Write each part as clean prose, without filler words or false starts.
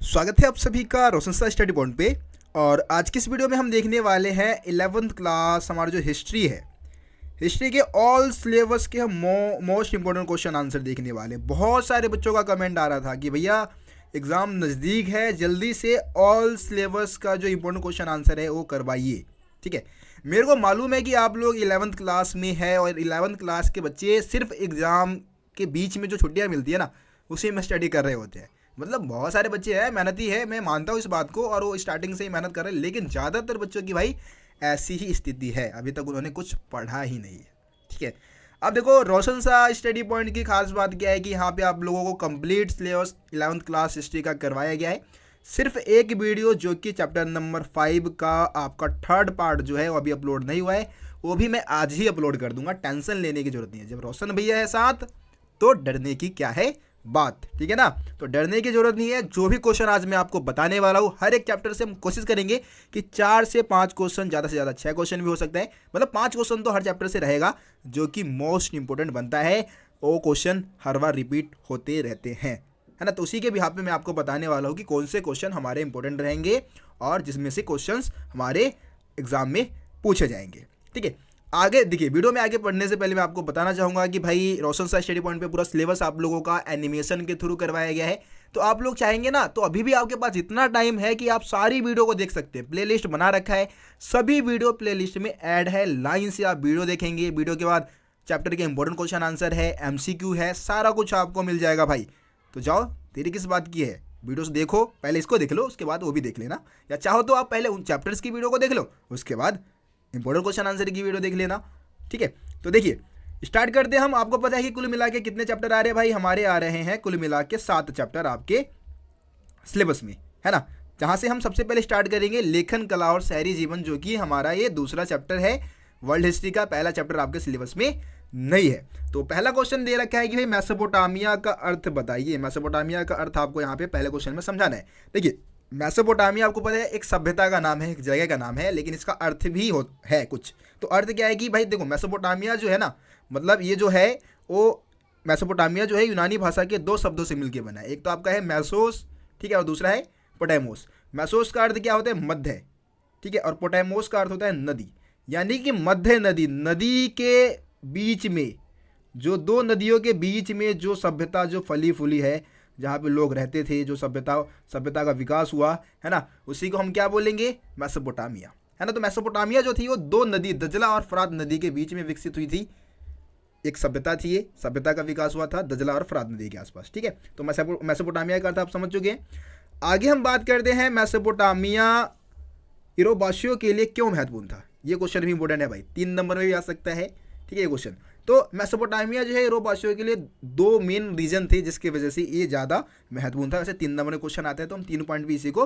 स्वागत है आप सभी का रोशन सा स्टडी पॉइंट पे। और आज की इस वीडियो में हम देखने वाले हैं 11th क्लास हमारा जो हिस्ट्री है, हिस्ट्री के ऑल सिलेबस के हम मोस्ट इंपॉर्टेंट क्वेश्चन आंसर देखने वाले हैं। बहुत सारे बच्चों का कमेंट आ रहा था कि भैया एग्ज़ाम नज़दीक है, जल्दी से ऑल सिलेबस का जो इंपॉर्टेंट क्वेश्चन आंसर है वो करवाइए। ठीक है, मेरे को मालूम है कि आप लोग 11th क्लास में है और 11th क्लास के बच्चे सिर्फ एग्ज़ाम के बीच में जो छुट्टियाँ मिलती है ना, उसी में स्टडी कर रहे होते हैं। मतलब बहुत सारे बच्चे हैं, मेहनती है, मैं मानता हूँ इस बात को, और वो स्टार्टिंग से ही मेहनत कर रहे हैं, लेकिन ज़्यादातर बच्चों की भाई ऐसी ही स्थिति है, अभी तक उन्होंने कुछ पढ़ा ही नहीं है। ठीक है, अब देखो रोशन सा स्टडी पॉइंट की खास बात क्या है कि यहाँ पे आप लोगों को complete syllabus 11th class history का करवाया गया है। सिर्फ एक वीडियो जो कि चैप्टर नंबर 5 का आपका थर्ड पार्ट जो है वो अभी अपलोड नहीं हुआ है, वो भी मैं आज ही अपलोड कर दूंगा। टेंशन लेने की जरूरत नहीं है, जब रोशन भैया है साथ तो डरने की क्या है बात। ठीक है ना, तो डरने की जरूरत नहीं है। जो भी क्वेश्चन आज मैं आपको बताने वाला हूँ, हर एक चैप्टर से हम कोशिश करेंगे कि 4 से 5 क्वेश्चन, ज़्यादा से ज़्यादा 6 क्वेश्चन भी हो सकता है, मतलब 5 क्वेश्चन तो हर चैप्टर से रहेगा जो कि मोस्ट इंपॉर्टेंट बनता है। वो क्वेश्चन हर बार रिपीट होते रहते हैं, है ना। तो उसी के बिहाफ पे मैं आपको बताने वाला हूँ कि कौन से क्वेश्चन हमारे इंपॉर्टेंट रहेंगे और जिसमें से क्वेश्चन हमारे एग्जाम में पूछे जाएंगे। ठीक है, आगे देखिए, वीडियो में आगे पढ़ने से पहले मैं आपको बताना चाहूँगा कि भाई रोशन सा स्टडी पॉइंट पे पूरा सिलेबस आप लोगों का एनिमेशन के थ्रू करवाया गया है। तो आप लोग चाहेंगे ना तो अभी भी आपके पास इतना टाइम है कि आप सारी वीडियो को देख सकते हैं। प्लेलिस्ट बना रखा है, सभी वीडियो प्लेलिस्ट में ऐड है, लाइन से आप वीडियो देखेंगे। वीडियो के बाद चैप्टर के इंपॉर्टेंट क्वेश्चन आंसर है, MCQ है, सारा कुछ आपको मिल जाएगा भाई। तो जाओ, तेरी किस बात की है, वीडियोस देखो, पहले इसको देख लो, उसके बाद वो भी देख लेना, या चाहो तो आप पहले उन चैप्टर्स की वीडियो को देख लो, उसके बाद इंपॉर्टेंट क्वेश्चन आंसर की वीडियो देख लेना। ठीक है, तो देखिए स्टार्ट करते हैं हम। आपको पता है कि कुल मिला के कितने चैप्टर आ रहे हैं भाई, हमारे आ रहे हैं कुल मिला के 7 चैप्टर आपके सिलेबस में, है ना। जहां से हम सबसे पहले स्टार्ट करेंगे लेखन कला और शहरी जीवन, जो कि हमारा ये दूसरा चैप्टर है। वर्ल्ड हिस्ट्री का पहला चैप्टर आपके सिलेबस में नहीं है। तो पहला क्वेश्चन दे रखा है कि भाई मेसोपोटामिया का अर्थ बताइए। मेसोपोटामिया का अर्थ आपको यहाँ पे पहले क्वेश्चन में समझाना है। देखिए, मेसोपोटामिया आपको पता है एक सभ्यता का नाम है, एक जगह का नाम है, लेकिन इसका अर्थ भी है कुछ। तो अर्थ क्या है कि भाई देखो, मेसोपोटामिया जो है ना, मतलब ये जो है वो मेसोपोटामिया जो है यूनानी भाषा के 2 शब्दों से मिलकर बना है। एक तो आपका है मैसोस, ठीक है, और दूसरा है पोटेमोस। मैसोस का अर्थ क्या होता है, मध्य, ठीक है, और पोटेमोस का अर्थ होता है नदी, यानी कि मध्य नदी। नदी के बीच में, जो 2 नदियों के बीच में जो सभ्यता जो फली फूली है, जहाँ पे लोग रहते थे, जो सभ्यता का विकास हुआ है ना, उसी को हम क्या बोलेंगे, मेसोपोटामिया, है ना। तो मेसोपोटामिया जो थी वो 2 नदी, दजला और फरात नदी के बीच में विकसित हुई थी। एक सभ्यता थी, ये सभ्यता का विकास हुआ था दजला और फरात नदी के आसपास। ठीक है, तो मेसोपोटामिया का अर्थ आप समझ चुके हैं। आगे हम बात करते हैं मेसोपोटामिया यूरोपाशियों के लिए क्यों महत्वपूर्ण था। ये क्वेश्चन भी इंपॉर्टेंट है भाई, 3 नंबर में भी आ सकता है। ठीक है, ये क्वेश्चन। तो मेसोपोटामिया जो है यूरोपाशियों के लिए 2 मेन रीजन थे जिसकी वजह से ये ज़्यादा महत्वपूर्ण था। वैसे 3 नंबर में क्वेश्चन आता है तो हम 3 पॉइंट भी इसी को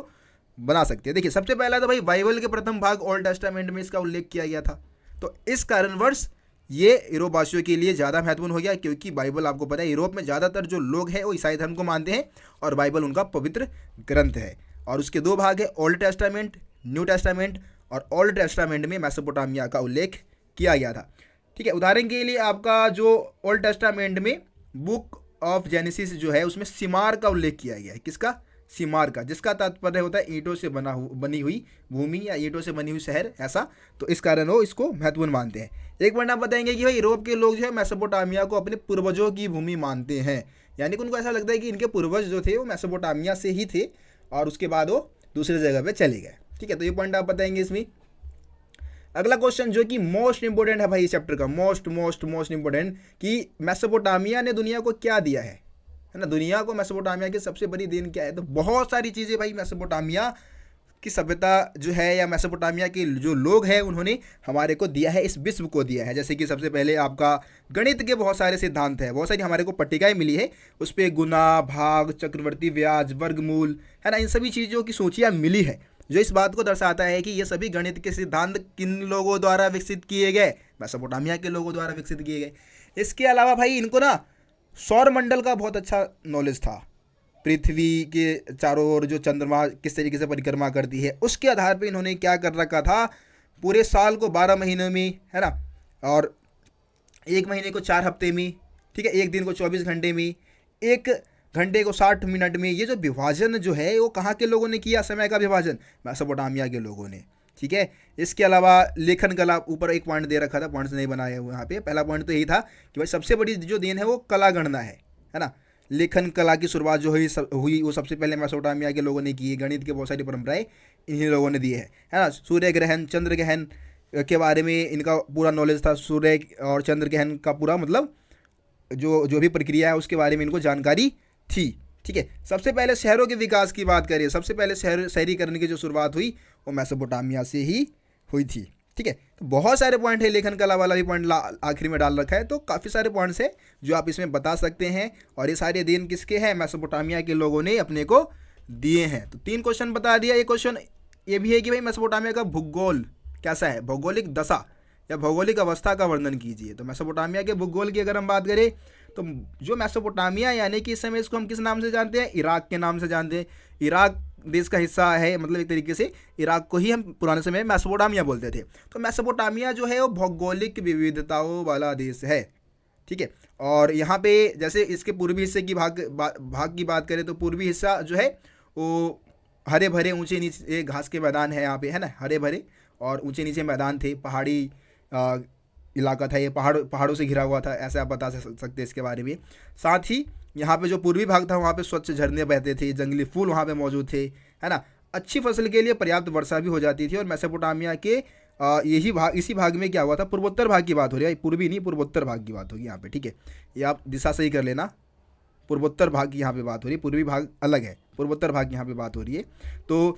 बना सकते हैं। देखिए, सबसे पहला तो भाई बाइबल के प्रथम भाग ओल्ड टेस्टामेंट में इसका उल्लेख किया गया था, तो इस कारणवश ये यूरोपवासियों के लिए ज़्यादा महत्वपूर्ण हो गया, क्योंकि बाइबल आपको पता है यूरोप में ज़्यादातर जो लोग हैं वो ईसाई धर्म को मानते हैं और बाइबल उनका पवित्र ग्रंथ है। और उसके 2 भाग है, ओल्ड टेस्टामेंट, न्यू टेस्टामेंट। और ओल्ड टेस्टामेंट में मेसोपोटामिया का उल्लेख किया गया था। ठीक है, उदाहरण के लिए आपका जो ओल्ड टेस्टामेंट में बुक ऑफ जेनेसिस जो है उसमें सिमार का उल्लेख किया गया है। किसका, सिमार का, जिसका तात्पर्य होता है ईंटों से बनी हुई भूमि या ईंटों से बनी हुई शहर, ऐसा। तो इस कारण वो इसको महत्वपूर्ण मानते हैं। एक बार आप बताएंगे कि भाई यूरोप के लोग जो है मेसोपोटामिया को अपने पूर्वजों की भूमि मानते हैं, यानी कि उनको ऐसा लगता है कि इनके पूर्वज जो थे वो मेसोपोटामिया से ही थे और उसके बाद वो दूसरी जगह पे चले गए। ठीक है, तो ये पॉइंट आप बताएंगे इसमें। अगला क्वेश्चन जो कि मोस्ट इंपोर्टेंट है भाई इस चैप्टर का, मोस्ट इंपोर्टेंट, कि मेसोपोटामिया ने दुनिया को क्या दिया है ना। दुनिया को मेसोपोटामिया की सबसे बड़ी देन क्या है, तो बहुत सारी चीज़ें भाई मेसोपोटामिया की सभ्यता जो है या मेसोपोटामिया के जो लोग हैं उन्होंने हमारे को दिया है, इस विश्व को दिया है। जैसे कि सबसे पहले आपका गणित के बहुत सारे सिद्धांत हैं, बहुत सारी हमारे को पट्टिकाएं मिली है, उस पर गुना, भाग, चक्रवर्ती ब्याज, वर्गमूल, है ना, इन सभी चीज़ों की सूचियाँ मिली है, जो इस बात को दर्शाता है कि ये सभी गणित के सिद्धांत किन लोगों द्वारा विकसित किए गए, मेसोपोटामिया के लोगों द्वारा विकसित किए गए। इसके अलावा भाई इनको ना सौर मंडल का बहुत अच्छा नॉलेज था, पृथ्वी के चारों ओर जो चंद्रमा किस तरीके से परिक्रमा करती है, उसके आधार पर इन्होंने क्या कर रखा था, पूरे साल को 12 महीनों में, है ना, और 1 महीने को 4 हफ्ते में, ठीक है, एक दिन को 24 घंटे में, एक घंटे को 60 मिनट में। ये जो विभाजन जो है वो कहाँ के लोगों ने किया समय का विभाजन? मेसोपोटामिया के लोगों ने। ठीक है, इसके अलावा लेखन कला, ऊपर एक पॉइंट दे रखा था, पॉइंट्स नहीं बनाए हुए यहाँ पे। पहला पॉइंट तो यही था कि भाई सबसे बड़ी जो देन है वो कला गणना है ना। लेखन कला की शुरुआत जो हुई वो सबसे पहले मेसोपोटामिया के लोगों ने की है। गणित के बहुत सारी परंपराएं इन्हीं लोगों ने दी है ना। सूर्य ग्रहण, चंद्र ग्रहण के बारे में इनका पूरा नॉलेज था। सूर्य और चंद्र ग्रहण का पूरा मतलब जो भी प्रक्रिया है उसके बारे में इनको जानकारी थी। ठीक है, सबसे पहले शहरों के विकास की बात करें, सबसे पहले शहरीकरण की जो शुरुआत हुई वो मेसोपोटामिया से ही हुई थी। ठीक है, तो बहुत सारे पॉइंट है, लेखन कला वाला भी पॉइंट आखिरी में डाल रखा है, तो काफ़ी सारे पॉइंट्स हैं जो आप इसमें बता सकते हैं। और ये सारे दिन किसके हैं? मेसोपोटामिया के लोगों ने अपने को दिए हैं। तो 3 क्वेश्चन बता दिया। एक क्वेश्चन ये भी है कि भाई मेसोपोटामिया का भूगोल कैसा है, भौगोलिक दशा या भौगोलिक अवस्था का वर्णन कीजिए। तो मेसोपोटामिया के भूगोल की अगर हम बात करें तो जो मेसोपोटामिया यानी कि इस समय इसको हम किस नाम से जानते हैं? इराक के नाम से जानते हैं। इराक देश का हिस्सा है, मतलब एक तरीके से इराक को ही हम पुराने समय में मेसोपोटामिया बोलते थे। तो मेसोपोटामिया जो है वो भौगोलिक विविधताओं वाला देश है। ठीक है, और यहाँ पे जैसे इसके पूर्वी हिस्से की भाग की बात करें तो पूर्वी हिस्सा जो है वो हरे भरे ऊंचे नीचे घास के मैदान है यहाँ पे, है ना, हरे भरे और ऊंचे नीचे मैदान थे। पहाड़ी इलाका था ये, पहाड़ों से घिरा हुआ था, ऐसे आप बता सकते हैं इसके बारे में। साथ ही यहाँ पे जो पूर्वी भाग था वहाँ पे स्वच्छ झरने बहते थे, जंगली फूल वहाँ पे मौजूद थे, है ना। अच्छी फसल के लिए पर्याप्त वर्षा भी हो जाती थी। और मेसोपोटामिया के इसी भाग में क्या हुआ था? पूर्वोत्तर भाग की बात हो रही है, पूर्वी नहीं, पूर्वोत्तर भाग की बात होगी यहाँ पे। ठीक है, ये आप दिशा सही कर लेना। पूर्वोत्तर भाग की यहाँ पे बात हो रही है, पूर्वी भाग अलग है, पूर्वोत्तर भाग की यहाँ पे बात हो रही है। तो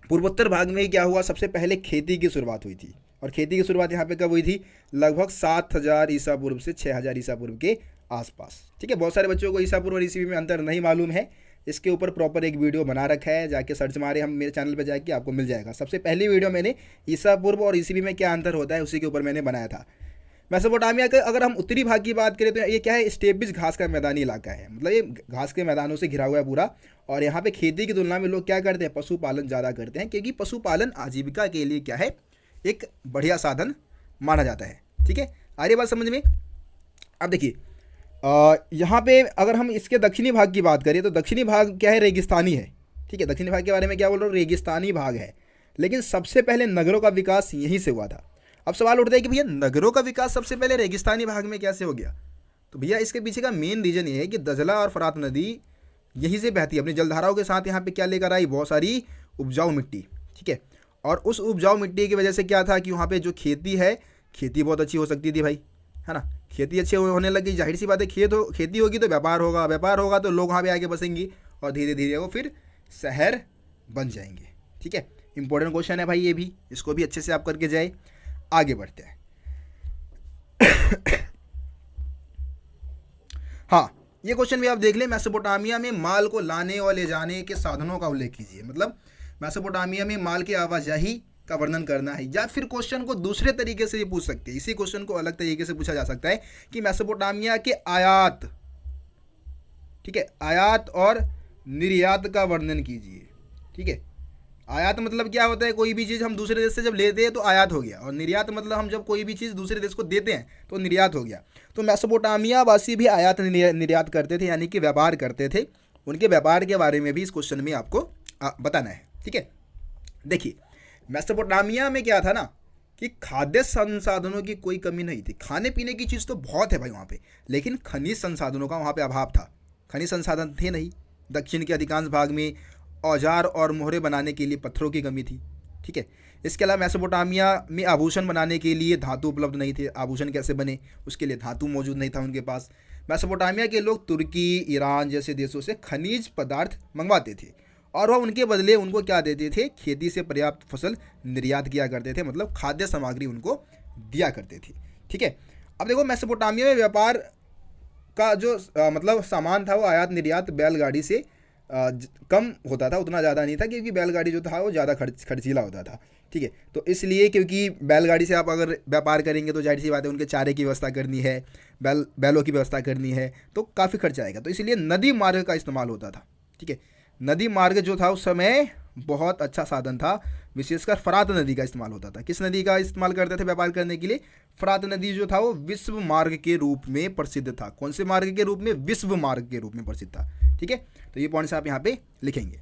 पूर्वोत्तर भाग में क्या हुआ? सबसे पहले खेती की शुरुआत हुई थी। और खेती की शुरुआत यहाँ पे कब हुई थी? लगभग 7000 ईसा पूर्व से 6000 ईसा पूर्व के आसपास। ठीक है, बहुत सारे बच्चों को ईसा पूर्व और ईसवी में अंतर नहीं मालूम है। इसके ऊपर प्रॉपर एक वीडियो बना रखा है, जाके सर्च मारे हम, मेरे चैनल पे जाके आपको मिल जाएगा। सबसे पहली वीडियो मैंने ईसा पूर्व और ईसवी में क्या अंतर होता है उसी के ऊपर मैंने बनाया था। मेसोपोटामिया का अगर हम उत्तरी भाग की बात करें तो ये क्या है? स्टेपिस घास का मैदानी इलाका है, मतलब ये घास के मैदानों से घिरा हुआ है पूरा। और यहाँ पे खेती की तुलना में लोग क्या करते हैं? पशुपालन ज़्यादा करते हैं, क्योंकि पशुपालन आजीविका के लिए क्या है? एक बढ़िया साधन माना जाता है। ठीक है, आ रही बात समझ में? अब देखिए यहाँ पे अगर हम इसके दक्षिणी भाग की बात करें तो दक्षिणी भाग क्या है? रेगिस्तानी है। ठीक है, दक्षिणी भाग के बारे में क्या बोल रहा हूँ? रेगिस्तानी भाग है। लेकिन सबसे पहले नगरों का विकास यहीं से हुआ था। अब सवाल उठता है कि भैया नगरों का विकास सबसे पहले रेगिस्तानी भाग में कैसे हो गया? तो भैया इसके पीछे का मेन रीजन ये है कि दजला और फरात नदी यहीं से बहती है, अपनी जलधाराओं के साथ यहाँ पे क्या लेकर आई? बहुत सारी उपजाऊ मिट्टी। ठीक है, और उस उपजाऊ मिट्टी की वजह से क्या था कि वहाँ पे जो खेती है, खेती बहुत अच्छी हो सकती थी भाई, है ना। खेती अच्छी होने लगी, जाहिर सी बात है खेती होगी तो व्यापार होगा, व्यापार होगा तो लोग वहाँ पे आके बसेंगे और धीरे धीरे वो फिर शहर बन जाएंगे। ठीक है, इंपॉर्टेंट क्वेश्चन है भाई ये भी, इसको भी अच्छे से आप करके जाए। आगे बढ़ते हैं। हाँ, ये क्वेश्चन भी आप देख लें। मेसोपोटामिया में माल को लाने और ले जाने के साधनों का उल्लेख कीजिए। मतलब मेसोपोटामिया में माल की आवाजाही का वर्णन करना है। या फिर क्वेश्चन को दूसरे तरीके से भी पूछ सकते हैं, इसी क्वेश्चन को अलग तरीके से पूछा जा सकता है कि मेसोपोटामिया के आयात, ठीक है, आयात और निर्यात का वर्णन कीजिए। ठीक है, आयात मतलब क्या होता है? कोई भी चीज़ हम दूसरे देश से जब लेते हैं तो आयात हो गया, और निर्यात मतलब हम जब कोई भी चीज़ दूसरे देश को देते हैं तो निर्यात हो गया। तो मेसोपोटामिया वासी भी आयात निर्यात करते थे, यानी कि व्यापार करते थे। उनके व्यापार के बारे में भी इस क्वेश्चन में आपको बताना है। ठीक है, देखिए मेसोपोटामिया में क्या था ना कि खाद्य संसाधनों की कोई कमी नहीं थी। खाने पीने की चीज़ तो बहुत है भाई वहाँ पे, लेकिन खनिज संसाधनों का वहाँ पे अभाव था। खनिज संसाधन थे नहीं। दक्षिण के अधिकांश भाग में औजार और मोहरे बनाने के लिए पत्थरों की कमी थी। ठीक है, इसके अलावा मेसोपोटामिया में आभूषण बनाने के लिए धातु उपलब्ध नहीं थे। आभूषण कैसे बने उसके लिए धातु मौजूद नहीं था उनके पास। मेसोपोटामिया के लोग तुर्की, ईरान जैसे देशों से खनिज पदार्थ मंगवाते थे और वह उनके बदले उनको क्या देते थे? खेती से पर्याप्त फसल निर्यात किया करते थे, मतलब खाद्य सामग्री उनको दिया करते थे। ठीक है, अब देखो मेसोपोटामिया में व्यापार का जो मतलब सामान था वो आयात निर्यात बैलगाड़ी से कम होता था, उतना ज़्यादा नहीं था, क्योंकि बैलगाड़ी जो था वो ज़्यादा खर्चीला होता था। ठीक है, तो इसलिए क्योंकि बैलगाड़ी से आप अगर व्यापार करेंगे तो जाहिर सी बात है उनके चारे की व्यवस्था करनी है, बैलों की व्यवस्था करनी है, तो काफ़ी खर्चा आएगा। तो इसलिए नदी मार्ग का इस्तेमाल होता था। ठीक है, नदी मार्ग जो था उस समय बहुत अच्छा साधन था। विशेषकर फरात नदी का इस्तेमाल होता था। किस नदी का इस्तेमाल करते थे व्यापार करने के लिए? फरात नदी जो था वो विश्व मार्ग के रूप में प्रसिद्ध था। कौन से मार्ग के रूप में? विश्व मार्ग के रूप में प्रसिद्ध था। ठीक है, तो ये पॉइंट्स आप यहाँ पे लिखेंगे।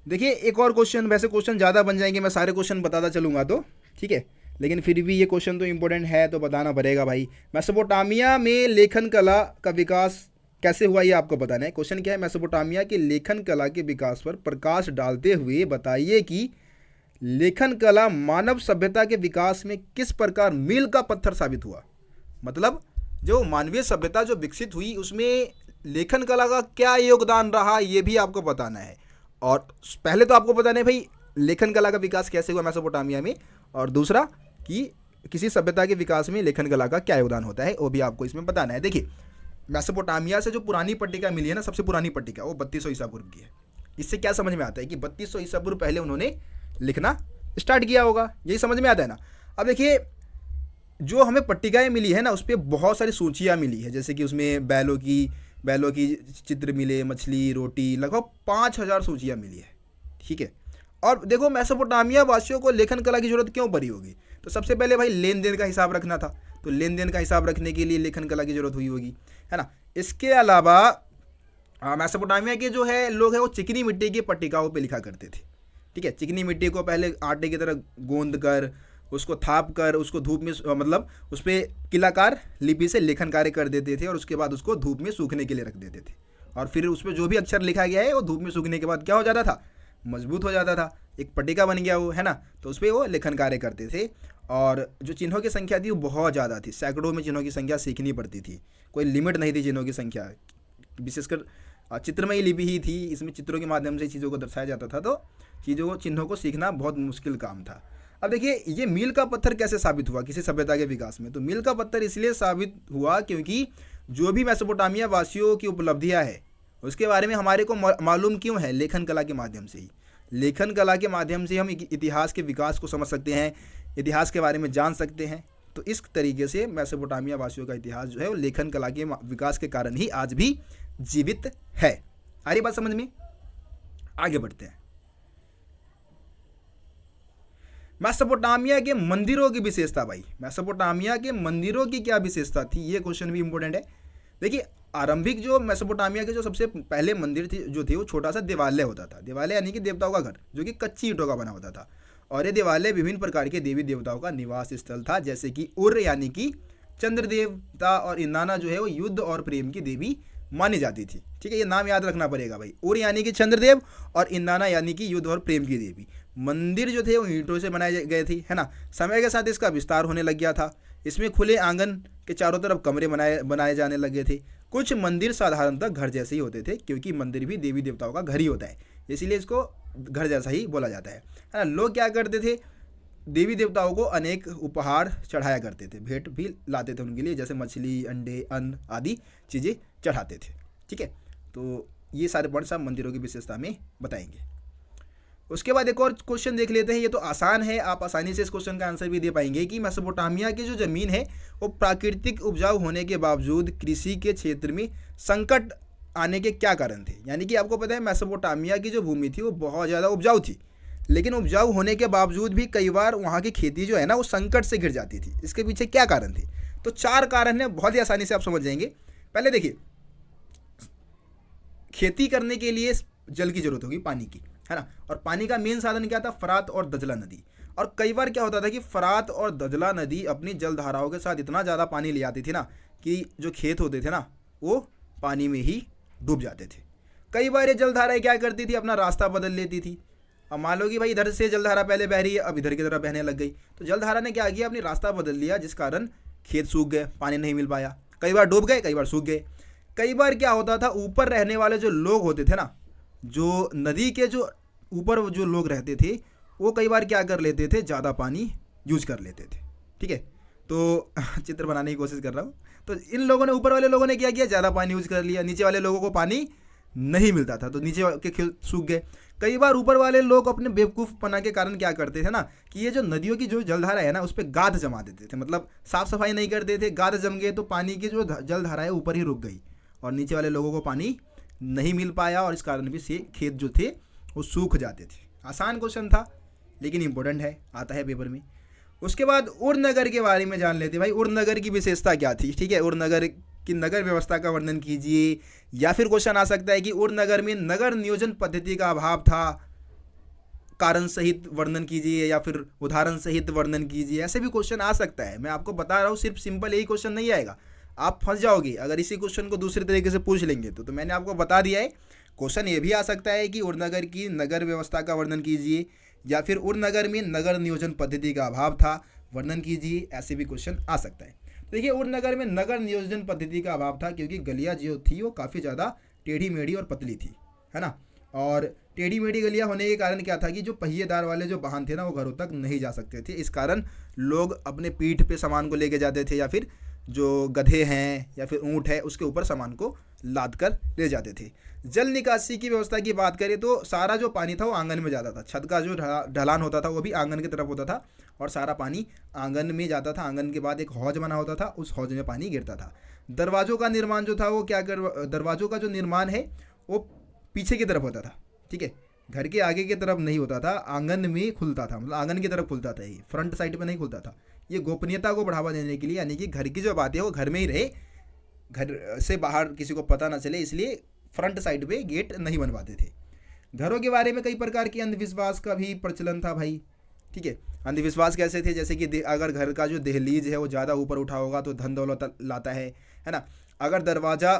देखिए एक और क्वेश्चन, वैसे क्वेश्चन ज़्यादा बन जाएंगे, मैं सारे क्वेश्चन बताता चलूँगा तो, ठीक है, लेकिन फिर भी ये क्वेश्चन तो इंपॉर्टेंट है तो बताना पड़ेगा भाई। मेसोपोटामिया में लेखन कला का विकास कैसे हुआ ये आपको बताना है। क्वेश्चन क्या है? मेसोपोटामिया के लेखन कला के विकास पर प्रकाश डालते हुए बताइए कि लेखन कला मानव सभ्यता के विकास में किस प्रकार मील का पत्थर साबित हुआ। मतलब जो मानवीय सभ्यता जो विकसित हुई उसमें लेखन कला का क्या योगदान रहा, ये भी आपको बताना है। और पहले तो आपको बताना है भाई लेखन कला का विकास कैसे हुआ मेसोपोटामिया में, और दूसरा कि किसी सभ्यता के विकास में लेखन कला का क्या योगदान होता है, वो भी आपको इसमें बताना है। देखिए मेसोपोटामिया से जो पुरानी पट्टिका मिली है ना, सबसे पुरानी पट्टिका, वो 3200 ईसा पूर्व की है। इससे क्या समझ में आता है कि 3200 ईसा पूर्व पहले उन्होंने लिखना स्टार्ट किया होगा, यही समझ में आता है ना। अब देखिए जो हमें पट्टिकाएँ मिली है ना, उस पर बहुत सारी सूचियाँ मिली है, जैसे कि उसमें बैलों की चित्र मिले, मछली, रोटी, लगभग 5000 सूचियाँ मिली है। ठीक है, और देखो मेसोपोटामिया वासियों को लेखन कला की जरूरत क्यों पड़ी होगी? तो सबसे पहले भाई लेन देन का हिसाब रखना था, तो लेन देन का हिसाब रखने के लिए लेखन कला की जरूरत हुई होगी, है ना। इसके अलावा मेसोपोटामिया के जो है लोग हैं वो चिकनी मिट्टी की पट्टिकाओं पे लिखा करते थे। ठीक है, चिकनी मिट्टी को पहले आटे की तरह गूंद कर, उसको थाप कर, उसको धूप में मतलब उस पर किलाकार लिपि से लेखन कार्य कर देते थे, और उसके बाद उसको धूप में सूखने के लिए रख देते थे। और फिर उस पर जो भी अक्षर लिखा गया है वो धूप में सूखने के बाद क्या हो जाता था? मजबूत हो जाता था, एक पट्टिका बन गया वो, है ना। तो उस पर वो लेखन कार्य करते थे। और जो चिन्हों की संख्या थी वो बहुत ज़्यादा थी, सैकड़ों में चिन्हों की संख्या सीखनी पड़ती थी, कोई लिमिट नहीं थी चिन्हों की संख्या। विशेषकर चित्रमयी लिपि ही थी, इसमें चित्रों के माध्यम से चीज़ों को दर्शाया जाता था, तो चिन्हों को सीखना बहुत मुश्किल काम था। अब देखिए ये मील का पत्थर कैसे साबित हुआ किसी सभ्यता के विकास में? तो मील का पत्थर इसलिए साबित हुआ क्योंकि जो भी मेसोपोटामिया वासियों की उपलब्धियां है उसके बारे में हमारे को मालूम क्यों है? लेखन कला के माध्यम से ही। लेखन कला के माध्यम से हम इतिहास के विकास को समझ सकते हैं, इतिहास के बारे में जान सकते हैं। तो इस तरीके से मेसोपोटामिया वासियों का इतिहास जो है वो लेखन कला के विकास के कारण ही आज भी जीवित है। आ रही बात समझ में? आगे बढ़ते हैं। मेसोपोटामिया के मंदिरों की विशेषता भाई, मेसोपोटामिया के मंदिरों की क्या विशेषता थी? ये क्वेश्चन भी इंपॉर्टेंट है। देखिए आरंभिक जो मेसोपोटामिया के जो सबसे पहले मंदिर थे वो छोटा सा देवालय होता था। देवालय यानी कि देवताओं का घर, जो कि कच्ची ईंटों का बना होता था। और ये देवालय विभिन्न प्रकार के देवी देवताओं का निवास स्थल था, जैसे कि उर यानी कि चंद्र देवता, और इंदाना जो है वो युद्ध और प्रेम की देवी मानी जाती थी। ठीक है, ये नाम याद रखना पड़ेगा भाई। उर यानी कि चंद्रदेव और इंदाना यानी कि युद्ध और प्रेम की देवी। मंदिर जो थे वो ईंटों से बनाए गए थे, है ना। समय के साथ इसका विस्तार होने लग गया था। इसमें खुले आंगन के चारों तरफ कमरे बनाए जाने लगे थे। कुछ मंदिर साधारणतः घर जैसे ही होते थे, क्योंकि मंदिर भी देवी देवताओं का घर ही होता है, इसीलिए इसको घर जैसा ही बोला जाता है ना। लोग क्या करते थे? देवी देवताओं को अनेक उपहार चढ़ाया करते थे, भेंट भी लाते थे उनके लिए, जैसे मछली, अंडे, अन्न आदि चीज़ें चढ़ाते थे। ठीक है, तो ये सारे पॉइंट्स आप मंदिरों की विशेषता में बताएंगे। उसके बाद एक और क्वेश्चन देख लेते हैं, ये तो आसान है, आप आसानी से इस क्वेश्चन का आंसर भी दे पाएंगे कि मेसोपोटामिया की जो ज़मीन है वो प्राकृतिक उपजाऊ होने के बावजूद कृषि के क्षेत्र में संकट आने के क्या कारण थे। यानी कि आपको पता है मेसोपोटामिया की जो भूमि थी वो बहुत ज़्यादा उपजाऊ थी, लेकिन उपजाऊ होने के बावजूद भी कई बार वहाँ की खेती जो है ना वो संकट से घिर जाती थी। इसके पीछे क्या कारण थे? तो 4 कारण हैं, बहुत ही आसानी से आप समझ जाएंगे। पहले देखिए, खेती करने के लिए जल की जरूरत होगी, पानी की, है ना। और पानी का मेन साधन क्या था? फरात और दजला नदी। और कई बार क्या होता था कि फरात और दजला नदी अपनी जल धाराओं के साथ इतना ज़्यादा पानी ले आती थी ना कि जो खेत होते थे ना वो पानी में ही डूब जाते थे। कई बार ये जल धाराएँ क्या करती थी? अपना रास्ता बदल लेती थी। अब मान लो कि भाई इधर से जलधारा पहले बह रही है, अब इधर की तरफ बहने लग गई, तो जलधारा ने क्या किया? अपनी रास्ता बदल लिया, जिस कारण खेत सूख गए, पानी नहीं मिल पाया। कई बार डूब गए, कई बार सूख गए। कई बार क्या होता था, ऊपर रहने वाले जो लोग होते थे ना, जो नदी के जो ऊपर जो लोग रहते थे, वो कई बार क्या कर लेते थे? ज़्यादा पानी यूज कर लेते थे। ठीक है, तो चित्र बनाने की कोशिश कर रहा हूँ। तो इन लोगों ने, ऊपर वाले लोगों ने क्या किया? ज़्यादा पानी यूज कर लिया, नीचे वाले लोगों को पानी नहीं मिलता था, तो नीचे के खेत सूख गए। कई बार ऊपर वाले लोग अपने बेवकूफ़पना के कारण क्या करते थे ना कि ये जो नदियों की जो जलधारा है ना उस पर गाद जमा देते थे, मतलब साफ़ सफाई नहीं करते थे, गाद जम गए तो पानी की जो जलधारा है ऊपर ही रुक गई और नीचे वाले लोगों को पानी नहीं मिल पाया, और इस कारण भी से खेत जो थे वो सूख जाते थे। आसान क्वेश्चन था लेकिन इम्पोर्टेंट है, आता है पेपर में। उसके बाद उड़नगर के बारे में जान लेते हैं भाई, उड़नगर की विशेषता क्या थी। ठीक है, उड़नगर की नगर व्यवस्था का वर्णन कीजिए, या फिर क्वेश्चन आ सकता है कि उड़नगर में नगर नियोजन पद्धति का अभाव था, कारण सहित वर्णन कीजिए या फिर उदाहरण सहित वर्णन कीजिए। ऐसे भी क्वेश्चन आ सकता है, मैं आपको बता रहा हूँ। सिर्फ सिंपल यही क्वेश्चन नहीं आएगा, आप फंस जाओगे अगर इसी क्वेश्चन को दूसरे तरीके से पूछ लेंगे तो मैंने आपको बता दिया है। क्वेश्चन ये भी आ सकता है कि उड़नगर की नगर व्यवस्था का वर्णन कीजिए, या फिर उड़नगर में नगर नियोजन पद्धति का अभाव था, वर्णन कीजिए। ऐसे भी क्वेश्चन आ सकता है। तो देखिए, उड़नगर में नगर नियोजन पद्धति का अभाव था क्योंकि गलियाँ जो थी वो काफ़ी ज़्यादा टेढ़ी मेढ़ी और पतली थी, है ना। और टेढ़ी मेढ़ी गलियाँ होने के कारण क्या था कि जो पहिएदार वाले जो वाहन थे ना, वो घरों तक नहीं जा सकते थे। इस कारण लोग अपने पीठ पे सामान को लेके जाते थे, या फिर जो गधे हैं या फिर ऊँट है उसके ऊपर सामान को लाद कर ले जाते थे। जल निकासी की व्यवस्था की बात करें तो सारा जो पानी था वो आंगन में जाता था। छत का जो ढलान होता था वो भी आंगन की तरफ होता था, और सारा पानी आंगन में जाता था। आंगन के बाद एक हौज बना होता था, उस हौज में पानी गिरता था। दरवाज़ों का निर्माण जो था वो दरवाज़ों का जो निर्माण है वो पीछे की तरफ होता था। ठीक है, घर के आगे की तरफ नहीं होता था, आंगन में खुलता था, मतलब आंगन की तरफ खुलता था, ये फ्रंट साइड पे नहीं खुलता था। ये गोपनीयता को बढ़ावा देने के लिए, यानी कि घर की जो बातें है वो घर में ही रहे, घर से बाहर किसी को पता ना चले, इसलिए फ्रंट साइड पे गेट नहीं बनवाते थे। घरों के बारे में कई प्रकार के अंधविश्वास का भी प्रचलन था भाई। ठीक है, अंधविश्वास कैसे थे, जैसे कि अगर घर का जो दहलीज है वो ज़्यादा ऊपर उठा होगा तो धन दौलत लाता है ना। अगर दरवाज़ा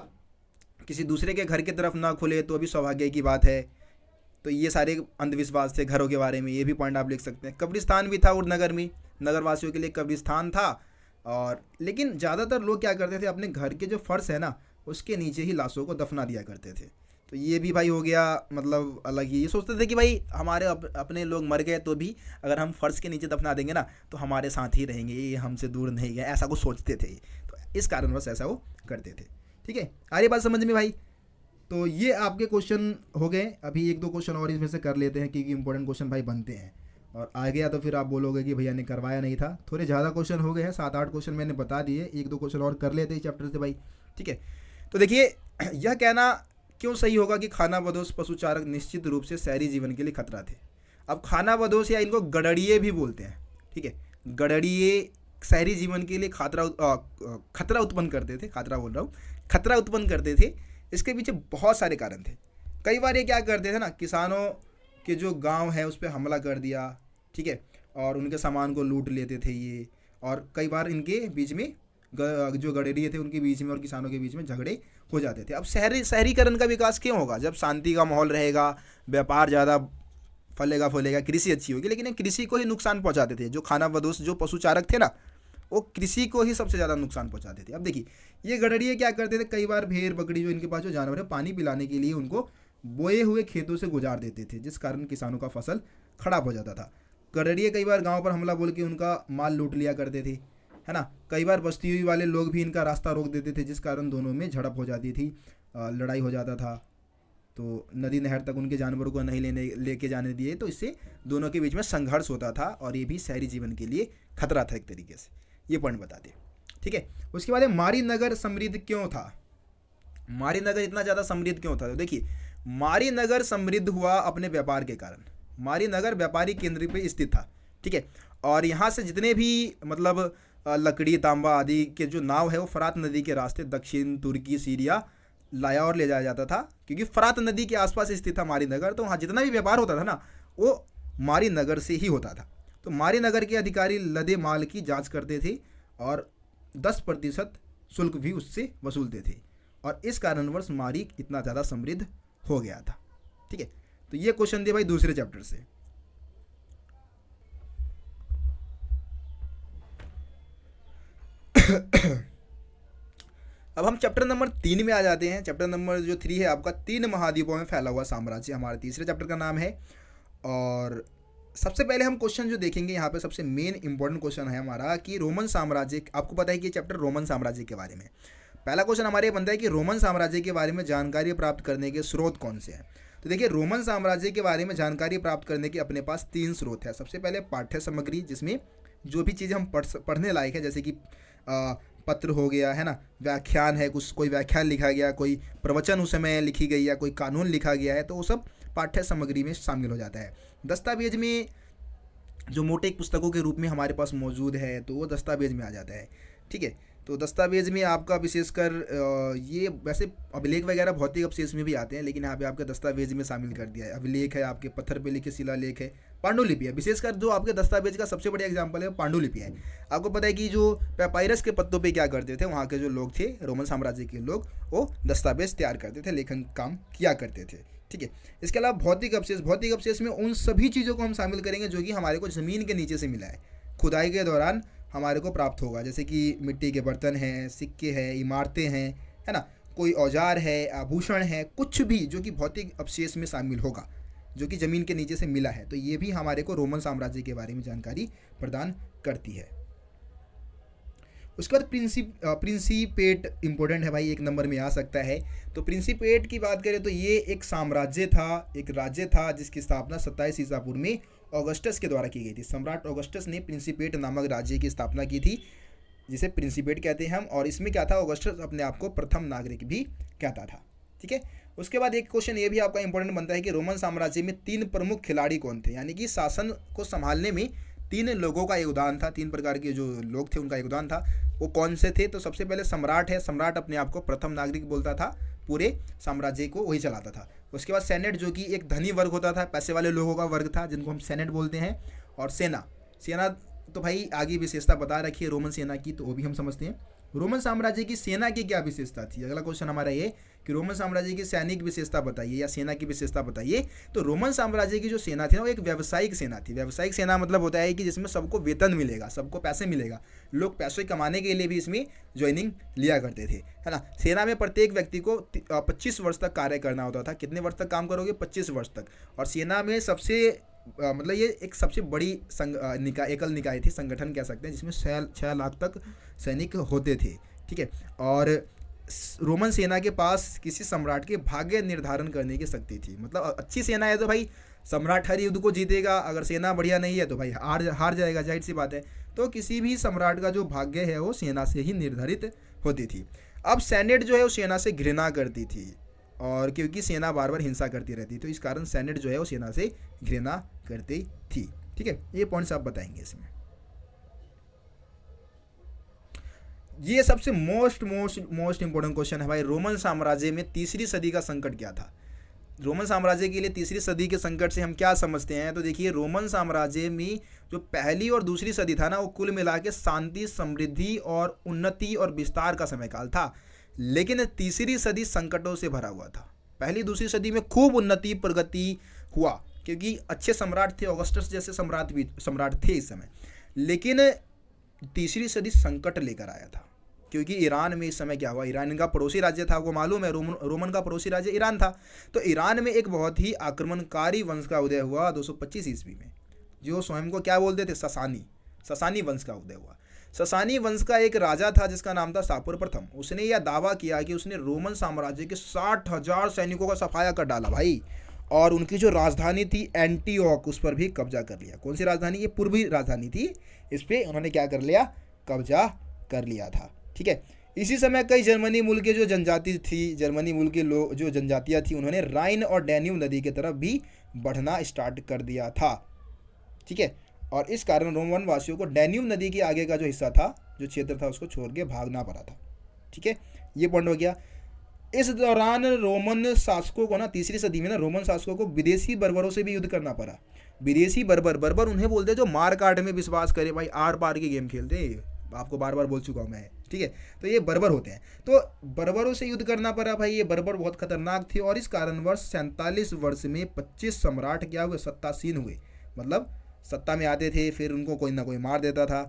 किसी दूसरे के घर की तरफ ना खुले तो भी सौभाग्य की बात है। तो ये सारे अंधविश्वास थे घरों के बारे में, ये भी पॉइंट आप लिख सकते हैं। कब्रिस्तान भी था उड़नगर में, नगरवासियों के लिए कब्रिस्तान था। और लेकिन ज़्यादातर लोग क्या करते थे, अपने घर के जो फर्श है ना उसके नीचे ही लाशों को दफना दिया करते थे। तो ये भी भाई हो गया, मतलब अलग ही। ये सोचते थे कि भाई हमारे अपने लोग मर गए तो भी अगर हम फर्श के नीचे दफना देंगे ना तो हमारे साथ ही रहेंगे, ये हमसे दूर नहीं गए, ऐसा कुछ सोचते थे। तो इस कारणवश ऐसा वो करते थे। ठीक है, आ रही बात समझ में भाई। तो ये आपके क्वेश्चन हो गए। अभी एक दो क्वेश्चन और इसमें से कर लेते हैं क्योंकि इंपॉर्टेंट क्वेश्चन भाई बनते हैं, और आ गया तो फिर आप बोलोगे कि भैया ने करवाया नहीं था। थोड़े ज़्यादा क्वेश्चन हो गए हैं, 7-8 क्वेश्चन मैंने बता दिए, एक दो क्वेश्चन और कर लेते हैं चैप्टर से भाई। ठीक है, तो देखिए, यह कहना क्यों सही होगा कि खानाबदोश पशुचारक निश्चित रूप से शहरी जीवन के लिए खतरा थे। अब खानाबदोश या इनको गडरिये भी बोलते हैं। ठीक है, गडरिये शहरी जीवन के लिए खतरा उत्पन्न करते थे, खतरा उत्पन्न करते थे। इसके पीछे बहुत सारे कारण थे। कई बार ये क्या करते थे ना, किसानों के जो गांव है उस पर हमला कर दिया। ठीक है, और उनके सामान को लूट लेते थे ये। और कई बार इनके बीच में जो गडरिये थे उनके बीच में और किसानों के बीच में झगड़े हो जाते थे। अब शहरीकरण का विकास क्यों होगा, जब शांति का माहौल रहेगा, व्यापार ज़्यादा फलेगा फूलेगा, कृषि अच्छी होगी। लेकिन कृषि को ही नुकसान पहुंचाते थे। जो खानाबदोश जो पशुचारक थे ना, वो कृषि को ही सबसे ज़्यादा नुकसान पहुंचाते थे। अब देखिए, ये गडरिये क्या करते थे, कई बार भेड़ बकरी जो इनके पास जो जानवर है पानी पिलाने के लिए उनको बोए हुए खेतों से गुजार देते थे, जिस कारण किसानों का फसल खराब हो जाता था। गडरिये कई बार गांव पर हमला बोल के उनका माल लूट लिया करते थे, है ना। कई बार बस्ती वाले लोग भी इनका रास्ता रोक देते थे, जिस कारण दोनों में झड़प हो जाती थी, लड़ाई हो जाता था। तो नदी नहर तक उनके जानवरों को नहीं लेके जाने दिए, तो इससे दोनों के बीच में संघर्ष होता था, और ये भी शहरी जीवन के लिए खतरा था एक तरीके से। ये पॉइंट बता दें। ठीक है, उसके बाद मारी नगर समृद्ध क्यों था। मारी नगर इतना ज़्यादा समृद्ध क्यों था, तो देखिए, मारी नगर समृद्ध हुआ अपने व्यापार के कारण। मारी नगर व्यापारी केंद्र पे स्थित था। ठीक है, और यहाँ से जितने भी मतलब लकड़ी तांबा आदि के जो नाव है वो फरात नदी के रास्ते दक्षिण तुर्की सीरिया लाया और ले जाया जाता था, क्योंकि फरात नदी के आसपास स्थित था मारी नगर। तो वहाँ जितना भी व्यापार होता था ना वो मारी नगर से ही होता था। तो मारी नगर के अधिकारी लदे माल की जांच करते थे और 10% शुल्क भी उससे वसूलते थे, और इस कारणवश मारी इतना ज़्यादा समृद्ध हो गया था। ठीक है, तो ये क्वेश्चन थे भाई दूसरे चैप्टर से। अब हम चैप्टर नंबर 3 में आ जाते हैं। चैप्टर नंबर जो 3 है आपका 3 महाद्वीपों में फैला हुआ साम्राज्य, हमारे तीसरे चैप्टर का नाम है। और सबसे पहले हम क्वेश्चन जो देखेंगे यहाँ पे, सबसे मेन इंपॉर्टेंट क्वेश्चन है हमारा कि रोमन साम्राज्य, आपको पता है कि चैप्टर रोमन साम्राज्य के बारे में। पहला क्वेश्चन हमारे ये बनता है कि रोमन साम्राज्य के बारे में जानकारी प्राप्त करने के स्रोत कौन से हैं। तो देखिए, रोमन साम्राज्य के बारे में जानकारी प्राप्त करने के अपने पास 3 स्रोत है। सबसे पहले पाठ्य सामग्री, जिसमें जो भी चीज़ें हम पढ़ने लायक है, जैसे कि पत्र हो गया, है ना, व्याख्यान है, कुछ कोई व्याख्यान लिखा गया, कोई प्रवचन उस समय लिखी गई, या कोई कानून लिखा गया है, तो वो सब पाठ्य सामग्री में शामिल हो जाता है। दस्तावेज में जो मोटे पुस्तकों के रूप में हमारे पास मौजूद है तो वो दस्तावेज में आ जाता है। ठीक है, तो दस्तावेज में आपका विशेषकर ये वैसे अभिलेख वगैरह भौतिक अवशेष में भी आते हैं, लेकिन यहाँ पे आपके दस्तावेज में शामिल कर दिया है। अभिलेख है, आपके पत्थर पे लिखे शिलालेख है, पांडुलिपि है। विशेषकर जो आपके दस्तावेज का सबसे बढ़िया एग्जाम्पल है वो पांडुलिपि है। आपको पता है कि जो पेपायरस के पत्तों पे क्या करते थे वहाँ के जो लोग थे, रोमन साम्राज्य के लोग, वो दस्तावेज तैयार करते थे, लेखन काम किया करते थे। ठीक है, इसके अलावा भौतिक अवशेष में उन सभी चीज़ों को हम शामिल करेंगे जो कि हमारे को ज़मीन के नीचे से मिला है, खुदाई के दौरान हमारे को प्राप्त होगा, जैसे कि मिट्टी के बर्तन हैं, सिक्के हैं, इमारतें हैं, है ना, कोई औजार है, आभूषण है, कुछ भी जो कि भौतिक अवशेष में शामिल होगा, जो कि ज़मीन के नीचे से मिला है। तो ये भी हमारे को रोमन साम्राज्य के बारे में जानकारी प्रदान करती है। उसके बाद प्रिंसिपेट इंपॉर्टेंट है भाई, 1 नंबर में आ सकता है। तो प्रिंसिपेट की बात करें तो ये एक साम्राज्य था, एक राज्य था जिसकी स्थापना 27 ईसा पूर्व में ऑगस्टस के द्वारा की गई थी। सम्राट ऑगस्टस ने प्रिंसिपेट नामक राज्य की स्थापना की थी, जिसे प्रिंसिपेट कहते हैं हम। और इसमें क्या था, ऑगस्टस अपने आप को प्रथम नागरिक भी कहता था। ठीक है, उसके बाद एक क्वेश्चन ये भी आपका इंपॉर्टेंट बनता है कि रोमन साम्राज्य में 3 प्रमुख खिलाड़ी कौन थे, यानी कि शासन को संभालने में 3 लोगों का योगदान था, 3 प्रकार के जो लोग थे उनका योगदान था। वो कौन से थे, तो सबसे पहले सम्राट है। सम्राट अपने आप को प्रथम नागरिक बोलता था, पूरे साम्राज्य को वही चलाता था। उसके बाद सेनेट, जो कि एक धनी वर्ग होता था, पैसे वाले लोगों का वर्ग था, जिनको हम सेनेट बोलते हैं। और सेना तो भाई आगे विशेषता बता रखी है रोमन सेना की, तो वो भी हम समझते हैं। रोमन साम्राज्य की सेना की क्या विशेषता थी, अगला क्वेश्चन हमारा ये कि रोमन साम्राज्य की सैनिक विशेषता बताइए या सेना की विशेषता बताइए। तो रोमन साम्राज्य की जो सेना थी ना, वो एक व्यावसायिक सेना थी। व्यावसायिक सेना मतलब होता है कि जिसमें सबको वेतन मिलेगा, सबको पैसे मिलेगा, लोग पैसे कमाने के लिए भी इसमें ज्वाइनिंग लिया करते थे, है ना। सेना में प्रत्येक व्यक्ति को 25 वर्ष तक कार्य करना होता था। कितने वर्ष तक काम करोगे, 25 वर्ष तक। और सेना में सबसे मतलब ये एक सबसे बड़ी एकल निकाय थी, संगठन कह सकते हैं, जिसमें 6 लाख तक सैनिक होते थे। ठीक है, और रोमन सेना के पास किसी सम्राट के भाग्य निर्धारण करने की शक्ति थी। मतलब अच्छी सेना है तो भाई सम्राट हर युद्ध को जीतेगा, अगर सेना बढ़िया नहीं है तो भाई हार जाएगा, जाहिर सी बात है। तो किसी भी सम्राट का जो भाग्य है वो सेना से ही निर्धारित होती थी। अब सेनेट जो है वो सेना से घृणा करती थी, और क्योंकि सेना बार बार हिंसा करती रहती, तो इस कारण सेनेट जो है वो सेना से घृणा करती थी। ठीक है, ये पॉइंट्स आप बताएंगे इसमें। ये सबसे मोस्ट इंपोर्टेंट क्वेश्चन है भाई, रोमन साम्राज्य में तीसरी सदी का संकट क्या था। रोमन साम्राज्य के लिए तीसरी सदी के संकट से हम क्या समझते हैं, तो देखिए रोमन साम्राज्य में जो पहली और दूसरी सदी था ना, वो कुल मिला के शांति, समृद्धि और उन्नति और विस्तार का समय काल था। लेकिन तीसरी सदी संकटों से भरा हुआ था। पहली दूसरी सदी में खूब उन्नति प्रगति हुआ, क्योंकि अच्छे सम्राट थे, ऑगस्टस जैसे सम्राट थे इस समय। लेकिन तीसरी सदी संकट लेकर आया था, क्योंकि ईरान में इस समय क्या हुआ, ईरान का पड़ोसी राज्य था, आपको मालूम है रोमन का पड़ोसी राज्य ईरान था। तो ईरान में एक बहुत ही आक्रमणकारी वंश का उदय हुआ 225 ईस्वी में, जो स्वयं को क्या बोलते थे, ससानी वंश का उदय हुआ। ससानी वंश का एक राजा था जिसका नाम था शापूर प्रथम। उसने यह दावा किया कि उसने रोमन साम्राज्य के 60,000 सैनिकों का सफाया कर डाला भाई, और उनकी जो राजधानी थी एंटीओक, उस पर भी कब्जा कर लिया। कौन सी राजधानी, ये पूर्वी राजधानी थी, इस पर उन्होंने क्या कर लिया, कब्जा कर लिया था। ठीक है, इसी समय कई जर्मनी मूल के जो जनजाति थी, जर्मनी मूल के लोग जो जनजातियाँ थी, उन्होंने राइन और डैन्यूब नदी की तरफ भी बढ़ना स्टार्ट कर दिया था। ठीक है, और इस कारण रोमन वासियों को डैन्यूब नदी के आगे का जो हिस्सा था, जो क्षेत्र था, उसको छोड़ के भागना पड़ा था। ठीक है, ये पॉइंट हो गया। इस दौरान रोमन शासकों को ना, तीसरी सदी में ना, रोमन शासकों को विदेशी बर्बरों से भी युद्ध करना पड़ा। विदेशी बर्बर उन्हें बोलते जो मार काट में विश्वास करे भाई, आर पार के गेम खेलते, आपको बार बार बोल चुका हूँ मैं। ठीक है, तो ये बर्बर होते हैं, तो बर्बरों से युद्ध करना पड़ा भाई। ये बर्बर बहुत खतरनाक थे, और इस कारणवश 47 वर्ष में 25 सम्राट क्या हुए, सत्तासीन हुए। मतलब सत्ता में आते थे, फिर उनको कोई ना कोई मार देता था।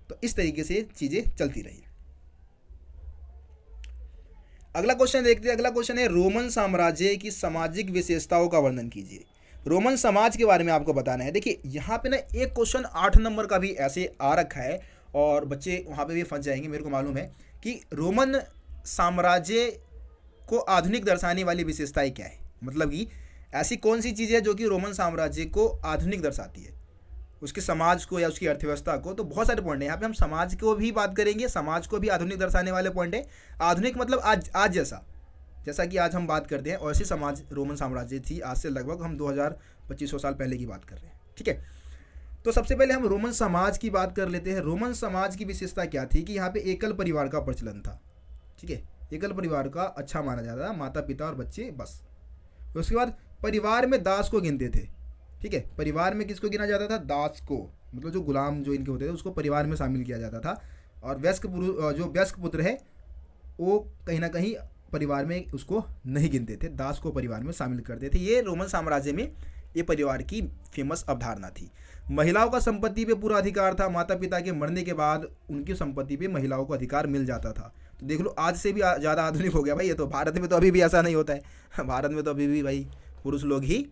तो इस तरीके से चीजें चलती रही। अगला क्वेश्चन देखते हैं। अगला क्वेश्चन है, रोमन साम्राज्य की सामाजिक विशेषताओं का वर्णन कीजिए। रोमन समाज के बारे में आपको बताना है। देखिए यहाँ पे ना एक क्वेश्चन 8 नंबर का भी ऐसे आ रखा है, और बच्चे वहाँ पे भी फंस जाएंगे। मेरे को मालूम है कि रोमन साम्राज्य को आधुनिक दर्शाने वाली विशेषताएं क्या है, मतलब कि ऐसी कौन सी चीज़ है जो कि रोमन साम्राज्य को आधुनिक दर्शाती है, उसके समाज को या उसकी अर्थव्यवस्था को। तो बहुत सारे पॉइंट हैं यहाँ पे, हम समाज को भी बात करेंगे, समाज को भी आधुनिक दर्शाने वाले पॉइंट है। आधुनिक मतलब आज जैसा, जैसा कि आज हम बात करते हैं वैसे समाज रोमन साम्राज्य थी, आज से लगभग हम 2000-2500 साल पहले की बात कर रहे हैं। ठीक है, तो सबसे पहले हम रोमन समाज की बात कर लेते हैं। रोमन समाज की विशेषता क्या थी कि यहाँ पे एकल परिवार का प्रचलन था। ठीक है, एकल परिवार का अच्छा माना जाता था, माता पिता और बच्चे बस। उसके बाद परिवार में दास को गिनते थे। ठीक है, परिवार में किसको गिना जाता था? दास को, मतलब जो गुलाम जो इनके होते थे उसको परिवार में शामिल किया जाता था। और वयस्क पुरुष जो वयस्क पुत्र है वो कहीं ना कहीं परिवार में उसको नहीं गिनते थे, दास को परिवार में शामिल करते थे। ये रोमन साम्राज्य में ये परिवार की फेमस अवधारणा थी। महिलाओं का संपत्ति पे पूरा अधिकार था। माता पिता के मरने के बाद उनकी संपत्ति पे महिलाओं को अधिकार मिल जाता था। तो देख लो, आज से भी ज़्यादा आधुनिक हो गया भाई ये तो। भारत में तो अभी भी ऐसा नहीं होता है। भारत में तो अभी भी भाई पुरुष लोग ही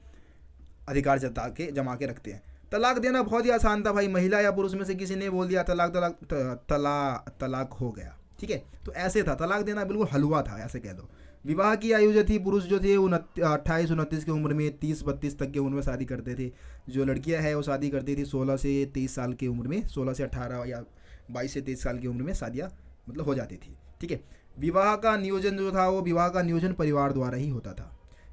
अधिकार जमा के रखते हैं। तलाक देना बहुत ही आसान था भाई। महिला या पुरुष में से किसी ने बोल दिया तलाक तलाक तलाक हो गया। ठीक है, तो ऐसे था, तलाक देना बिल्कुल हलवा था, ऐसे कह दो। विवाह की आयु जो थी, पुरुष जो थे 28-29 की उम्र में 30-32 तक की उम्र में शादी करते थे। जो लड़कियां हैं वो शादी करती थी 16 से 23 साल की उम्र में, 16 से 18 या 22 से 23 साल की उम्र में शादियाँ मतलब हो जाती थी। ठीक है, विवाह का नियोजन जो था वो विवाह का नियोजन परिवार द्वारा ही होता था।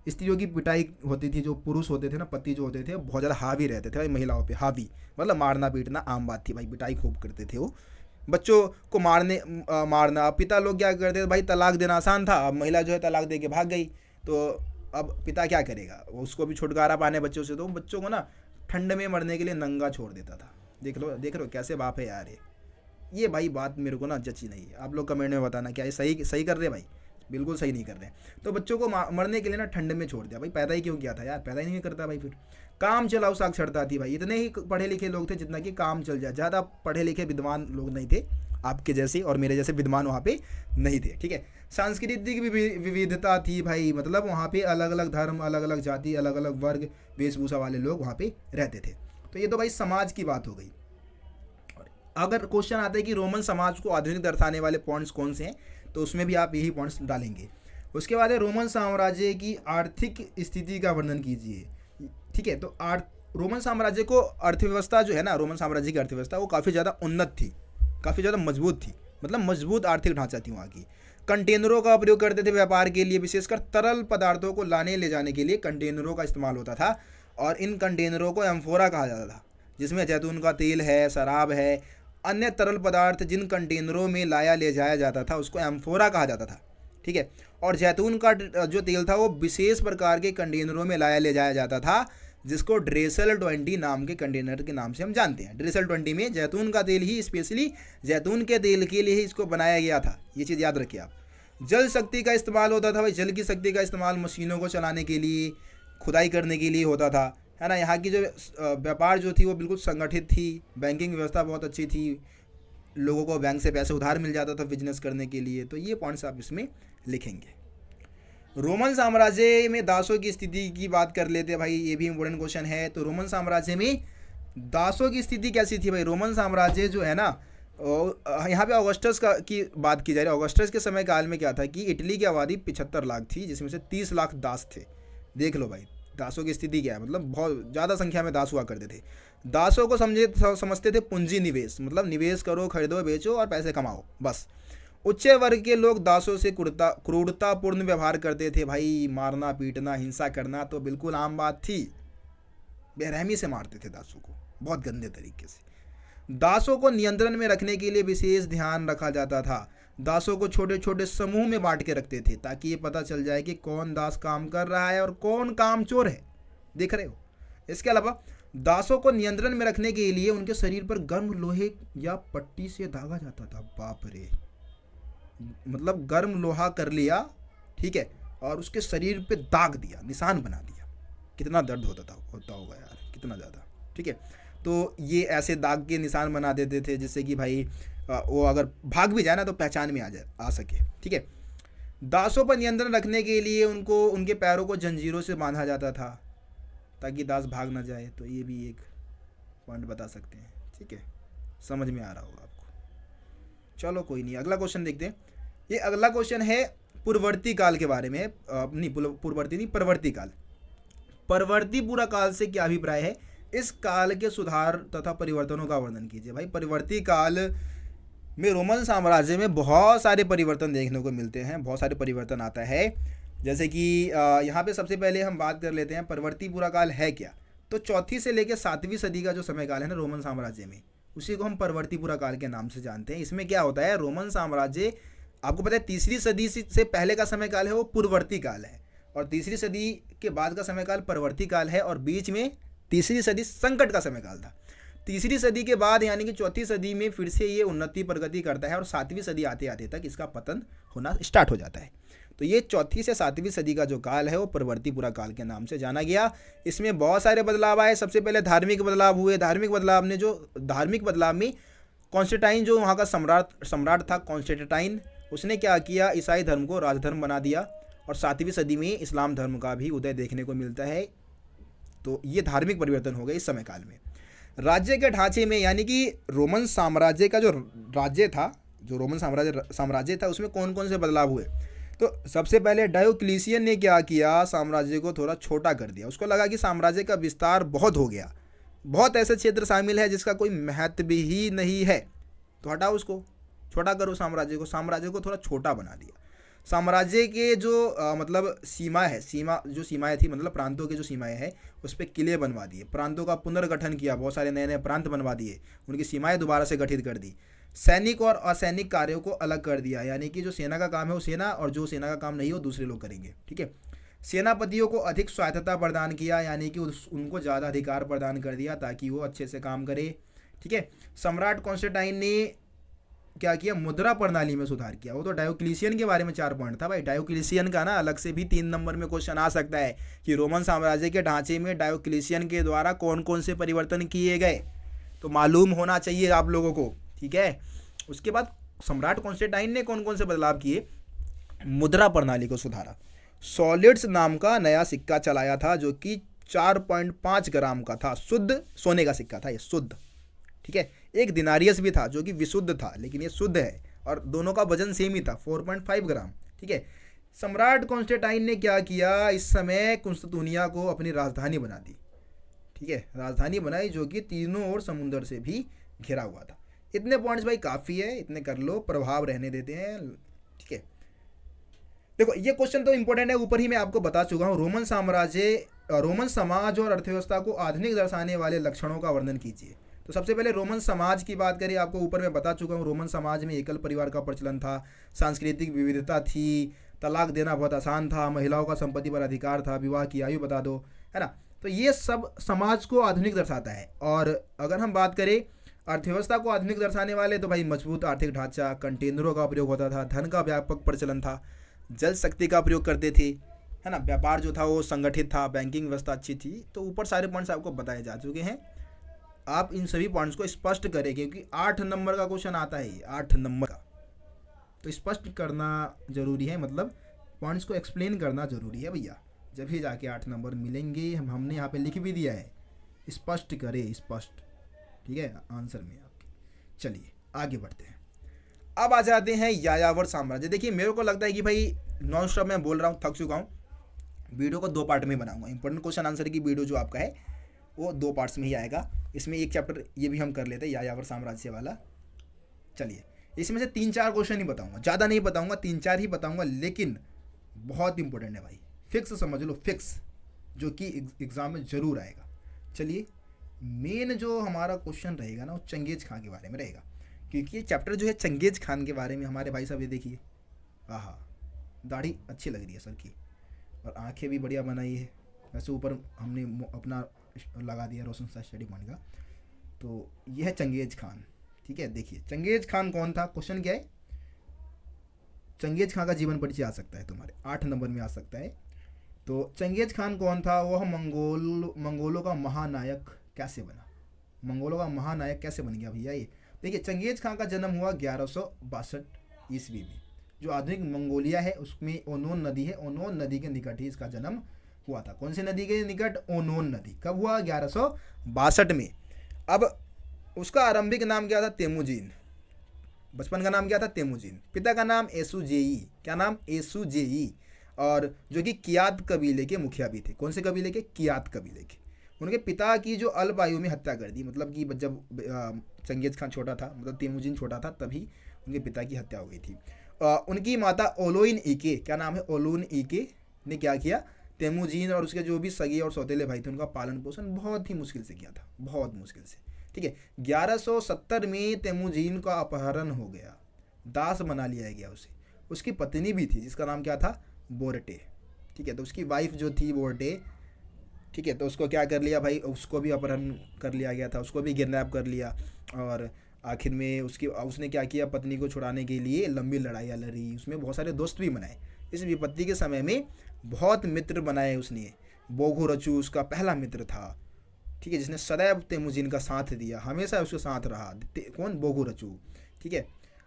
स्त्रियों की पिटाई होती थी। जो पुरुष होते थे ना, पति जो होते थे, बहुत ज़्यादा हावी रहते थे भाई महिलाओं पे। हावी मतलब मारना पीटना आम बात थी भाई, पिटाई खूब करते थे वो। बच्चों को मारना। पिता लोग क्या करते थे भाई, तलाक देना आसान था। अब महिला जो है तलाक दे के भाग गई तो अब पिता क्या करेगा, उसको भी छुटकारा पाने बच्चों से, तो बच्चों को ना ठंड में मरने के लिए नंगा छोड़ देता था। देख लो कैसे बाप है यार ये भाई बात मेरे को ना जची नहीं है। आप लोग कमेंट में बताना क्या ये सही कर रहे भाई? बिल्कुल सही नहीं कर रहे। तो बच्चों को मरने के लिए ना ठंड में छोड़ दिया भाई। पैदा ही क्यों किया था यार, पैदा ही नहीं करता भाई। फिर काम चलाओ साक्षरता थी भाई। इतने ही पढ़े लिखे लोग थे जितना कि काम चल जाए। ज़्यादा पढ़े लिखे विद्वान लोग नहीं थे, आपके जैसे और मेरे जैसे विद्वान वहाँ पे नहीं थे। ठीक है, सांस्कृतिक विविधता थी भाई। मतलब वहाँ पे अलग अलग धर्म, अलग अलग जाति, अलग अलग वर्ग वेशभूषा वाले लोग वहाँ पे रहते थे। तो ये तो भाई समाज की बात हो गई। अगर क्वेश्चन आता है कि रोमन समाज को आधुनिक दर्शाने वाले पॉइंट्स कौन से हैं, तो उसमें भी आप यही पॉइंट्स डालेंगे। उसके बाद है रोमन साम्राज्य की आर्थिक स्थिति का वर्णन कीजिए। ठीक है, तो रोमन साम्राज्य को अर्थव्यवस्था जो है ना, रोमन साम्राज्य की अर्थव्यवस्था वो काफ़ी ज़्यादा उन्नत थी, काफ़ी ज़्यादा मजबूत थी। मतलब मजबूत आर्थिक ढांचा थी वहाँ की। कंटेनरों का प्रयोग करते थे व्यापार के लिए, विशेषकर तरल पदार्थों को लाने ले जाने के लिए कंटेनरों का इस्तेमाल होता था। और इन कंटेनरों को एम्फोरा कहा जाता था, जिसमें जैतून का तेल है, शराब है, अन्य तरल पदार्थ जिन कंटेनरों में लाया ले जाया जाता था उसको एम्फोरा कहा जाता था। ठीक है, और जैतून का जो तेल था वो विशेष प्रकार के कंटेनरों में लाया ले जाया जाता था, जिसको ड्रेसल 20 नाम के कंटेनर के नाम से हम जानते हैं। ड्रेसल 20 में जैतून का तेल ही, स्पेशली जैतून के तेल के लिए ही इसको बनाया गया था। ये चीज़ याद रखिए आप। जल शक्ति का इस्तेमाल होता था भाई। जल की शक्ति का इस्तेमाल मशीनों को चलाने के लिए, खुदाई करने के लिए होता था, है ना। यहाँ की जो व्यापार जो थी वो बिल्कुल संगठित थी। बैंकिंग व्यवस्था बहुत अच्छी थी। लोगों को बैंक से पैसे उधार मिल जाता था बिजनेस करने के लिए। तो ये पॉइंट्स आप इसमें लिखेंगे। रोमन साम्राज्य में दासों की स्थिति की बात कर लेते हैं भाई, ये भी इंपॉर्टेंट क्वेश्चन है। तो रोमन साम्राज्य में दासों की स्थिति कैसी थी भाई? रोमन साम्राज्य जो है ना, यहाँ पे ऑगस्टस की बात की जा रही है। ऑगस्टस के समय काल में क्या था कि इटली की आबादी 75 लाख थी, जिसमें से 30 लाख दास थे। देख लो भाई दासों की स्थिति क्या है, मतलब बहुत ज़्यादा संख्या में दास हुआ करते थे। दासों को समझते थे पूंजी निवेश, मतलब निवेश करो, खरीदो, बेचो और पैसे कमाओ बस। उच्च वर्ग के लोग दासों से क्रूरतापूर्ण व्यवहार करते थे भाई। मारना पीटना, हिंसा करना तो बिल्कुल आम बात थी। बेरहमी से मारते थे दासों को, बहुत गंदे तरीके से। दासों को नियंत्रण में रखने के लिए विशेष ध्यान रखा जाता था। दासों को छोटे छोटे समूह में बांट के रखते थे ताकि ये पता चल जाए कि कौन दास काम कर रहा है और कौन काम चोर है। देख रहे हो। इसके अलावा दासों को नियंत्रण में रखने के लिए उनके शरीर पर गर्म लोहे या पट्टी से दागा जाता था। बाप रे, मतलब गर्म लोहा कर लिया, ठीक है, और उसके शरीर पे दाग दिया, निशान बना दिया। कितना दर्द होता होगा यार, कितना ज़्यादा। ठीक है, तो ये ऐसे दाग के निशान बना देते थे जिससे कि भाई वो अगर भाग भी जाए ना तो पहचान में आ सके। ठीक है, दासों पर नियंत्रण रखने के लिए उनको उनके पैरों को जंजीरों से बांधा जाता था ताकि दास भाग ना जाए। तो ये भी एक पॉइंट बता सकते हैं। ठीक है, समझ में आ रहा होगा आपको। चलो कोई नहीं, अगला क्वेश्चन देखते हैं। ये अगला क्वेश्चन है पूर्ववर्ती काल के बारे में। परवर्ती काल। परवर्ती पूरा काल से क्या अभिप्राय है? इस काल के सुधार तथा परिवर्तनों का वर्णन कीजिए। भाई परवर्ती काल में रोमन साम्राज्य में बहुत सारे परिवर्तन देखने को मिलते हैं, बहुत सारे परिवर्तन आता है। जैसे कि यहाँ पे सबसे पहले हम बात कर लेते हैं परवर्ती पुरा काल है क्या। तो चौथी से लेकर 7वीं सदी का जो समय काल है ना रोमन साम्राज्य में, उसी को हम परवर्ती पुरा काल के नाम से जानते हैं। इसमें क्या होता है, रोमन साम्राज्य, आपको पता है तीसरी सदी से पहले का समय काल है वो पूर्ववर्ती काल है, और तीसरी सदी के बाद का समय काल परवर्ती काल है, और बीच में तीसरी सदी संकट का समय काल था। तीसरी सदी के बाद यानी कि चौथी सदी में फिर से ये उन्नति प्रगति करता है, और 7वीं सदी आते आते तक इसका पतन होना स्टार्ट हो जाता है। तो ये चौथी से 7वीं सदी का जो काल है वो परवर्ती पुरा काल के नाम से जाना गया। इसमें बहुत सारे बदलाव आए। सबसे पहले धार्मिक बदलाव हुए। धार्मिक बदलाव में कॉन्स्टेंटाइन जो वहाँ का सम्राट था कॉन्स्टेंटाइन, उसने क्या किया, ईसाई धर्म को राजधर्म बना दिया, और 7वीं सदी में इस्लाम धर्म का भी उदय देखने को मिलता है। तो ये धार्मिक परिवर्तन हो गए इस समय काल में। राज्य के ढांचे में यानी कि रोमन साम्राज्य का जो राज्य था, जो रोमन साम्राज्य था, उसमें कौन कौन से बदलाव हुए। तो सबसे पहले डायोक्लिशियन ने क्या किया, साम्राज्य को थोड़ा छोटा कर दिया। उसको लगा कि साम्राज्य का विस्तार बहुत हो गया, बहुत ऐसे क्षेत्र शामिल है जिसका कोई महत्व भी नहीं है, तो हटाओ उसको, छोटा करो साम्राज्य को थोड़ा छोटा बना दिया। साम्राज्य के जो मतलब जो सीमाएं थी, मतलब प्रांतों के जो सीमाएं हैं, उस पर किले बनवा दिए, प्रांतों का पुनर्गठन किया, बहुत सारे नए नए प्रांत बनवा दिए, उनकी सीमाएं दोबारा से गठित कर दी। सैनिक और असैनिक कार्यों को अलग कर दिया, यानी कि जो सेना का काम है वो सेना, और जो सेना का काम नहीं है वो दूसरे लोग करेंगे, ठीक है। सेनापतियों को अधिक स्वायत्तता प्रदान किया, यानी कि उनको ज़्यादा अधिकार प्रदान कर दिया ताकि वो अच्छे से काम करे, ठीक है। सम्राट कॉन्स्टेंटाइन ने क्या किया, मुद्रा प्रणाली में सुधार किया। वो तो डायोक्लिशियन के बारे में 4 पॉइंट था भाई। डायोक्लिशियन का ना अलग से भी 3 नंबर में क्वेश्चन आ सकता है कि रोमन साम्राज्य के ढांचे में डायोक्लिशियन के द्वारा कौन कौन से परिवर्तन किए गए, तो मालूम होना चाहिए आप लोगों को, ठीक है। उसके बाद सम्राट कॉन्स्टेंटाइन ने कौन कौन से बदलाव किए, मुद्रा प्रणाली को सुधारा। सॉलिड्स नाम का नया सिक्का चलाया था जो कि 4.5 ग्राम का था, शुद्ध सोने का सिक्का था ये, शुद्ध, ठीक है। एक दिनारियस भी था जो कि विशुद्ध था, लेकिन ये शुद्ध है, और दोनों का वजन सेम ही था, 4.5 ग्राम, ठीक है। सम्राट कॉन्स्टेंटाइन ने क्या किया, इस समय कुस्तुनिया को अपनी राजधानी बना दी, ठीक है, राजधानी बनाई जो कि तीनों ओर समुद्र से भी घिरा हुआ था। इतने पॉइंट्स भाई काफ़ी है, इतने कर लो, प्रभाव रहने देते हैं, ठीक है। देखो ये क्वेश्चन तो इंपॉर्टेंट है, ऊपर ही मैं आपको बता चुका हूँ। रोमन समाज और अर्थव्यवस्था को आधुनिक दर्शाने वाले लक्षणों का वर्णन कीजिए। तो सबसे पहले रोमन समाज की बात करें, आपको ऊपर मैं बता चुका हूँ। रोमन समाज में एकल परिवार का प्रचलन था, सांस्कृतिक विविधता थी, तलाक देना बहुत आसान था, महिलाओं का संपत्ति पर अधिकार था, विवाह की आयु बता दो, है ना। तो ये सब समाज को आधुनिक दर्शाता है। और अगर हम बात करें अर्थव्यवस्था को आधुनिक दर्शाने वाले, तो भाई मजबूत आर्थिक ढांचा, कंटेनरों का प्रयोग होता था, धन का व्यापक प्रचलन था, जल शक्ति का प्रयोग करते थे, है ना, व्यापार जो था वो संगठित था, बैंकिंग व्यवस्था अच्छी थी। तो ऊपर सारे पॉइंट्स आपको बताए जा चुके हैं, आप इन सभी पॉइंट्स को स्पष्ट करें, क्योंकि 8 नंबर का क्वेश्चन आता है, 8 नंबर का, तो स्पष्ट करना जरूरी है, मतलब पॉइंट्स को एक्सप्लेन करना जरूरी है भैया, जब ही जाके 8 नंबर मिलेंगे। हमने यहाँ पे लिख भी दिया है, स्पष्ट करें, स्पष्ट, ठीक है, आंसर में आपके। चलिए आगे बढ़ते हैं। अब आ जाते हैं यायावर साम्राज्य। देखिए मेरे को लगता है कि भाई नॉन स्टॉप मैं बोल रहा हूँ, थक चुका हूँ। वीडियो को 2 पार्ट में बनाऊंगा, इंपॉर्टेंट क्वेश्चन आंसर की वीडियो जो आपका है वो 2 पार्ट्स में ही आएगा। इसमें एक चैप्टर ये भी हम कर लेते हैं, यायावर साम्राज्य वाला। चलिए इसमें से 3-4 क्वेश्चन ही बताऊंगा, ज़्यादा नहीं बताऊंगा, 3-4 ही बताऊंगा, लेकिन बहुत इंपॉर्टेंट है भाई, फिक्स समझ लो, फिक्स, जो कि एग्ज़ाम में ज़रूर आएगा। चलिए मेन जो हमारा क्वेश्चन रहेगा ना वो चंगेज खान के बारे में रहेगा, क्योंकि ये चैप्टर जो है चंगेज खान के बारे में। हमारे भाई साहब ये देखिए, आहा, दाढ़ी अच्छी लग रही है सर की, और आंखें भी बढ़िया बनाई है। वैसे ऊपर हमने अपना लगा दिया रोशन सा स्टडी पॉइंट का। तो यह है चंगेज खान, ठीक है। देखिए चंगेज खान कौन था, क्वेश्चन क्या है, चंगेज खान का जीवन परिचय आ सकता है तुम्हारे 8 नंबर में आ सकता है। तो चंगेज खान कौन था, वह मंगोलों का महानायक कैसे बना, मंगोलों का महानायक कैसे बन गया भैया ये। देखिए चंगेज खान का जन्म हुआ 1162 ईस्वी में। जो आधुनिक मंगोलिया है उसमें ओनोन नदी है, ओनोन नदी के निकट ही इसका जन्म हुआ था। कौन सी नदी के निकट, ओनोन नदी। कब हुआ, 1162 में। अब उसका आरंभिक नाम क्या था, तेमुजिन। बचपन का नाम क्या था, तेमुजिन। पिता का नाम एसुजेई, क्या नाम, एसुजेई, और जो कि कियात कबीले के मुखिया भी थे। कौन से कबीले के, कियात कबीले के। उनके पिता की जो अल्प आयु में हत्या कर दी, मतलब कि जब चंगेज खान छोटा था, मतलब तेमुजिन छोटा था, तभी उनके पिता की हत्या हो गई थी। उनकी माता ओलोइन ईके, क्या नाम है, ओलोइन ईके, ने क्या किया, तेमुजीन और उसके जो भी सगे और सौतेले भाई थे उनका पालन पोषण बहुत ही मुश्किल से किया था, बहुत मुश्किल से। ठीक है, 1170 में तेमुजीन का अपहरण हो गया, दास बना लिया गया उसे। उसकी पत्नी भी थी जिसका नाम क्या था, बोरटे। ठीक है, तो उसकी वाइफ जो थी बोरटे, ठीक है, तो उसको क्या कर लिया भाई, उसको भी अपहरण कर लिया गया था, उसको भी किडनैप कर लिया। और आखिर में उसने क्या किया, पत्नी को छुड़ाने के लिए लंबी लड़ाइयाँ लड़ी, उसमें बहुत सारे दोस्त भी बनाए। इस विपत्ति के समय में बहुत मित्र बनाए उसने। बोगो रचू उसका पहला मित्र था, ठीक है, जिसने सदैव तेमुजीन का साथ दिया, हमेशा उसके साथ रहा। कौन, बोगो रचू। ठीक है,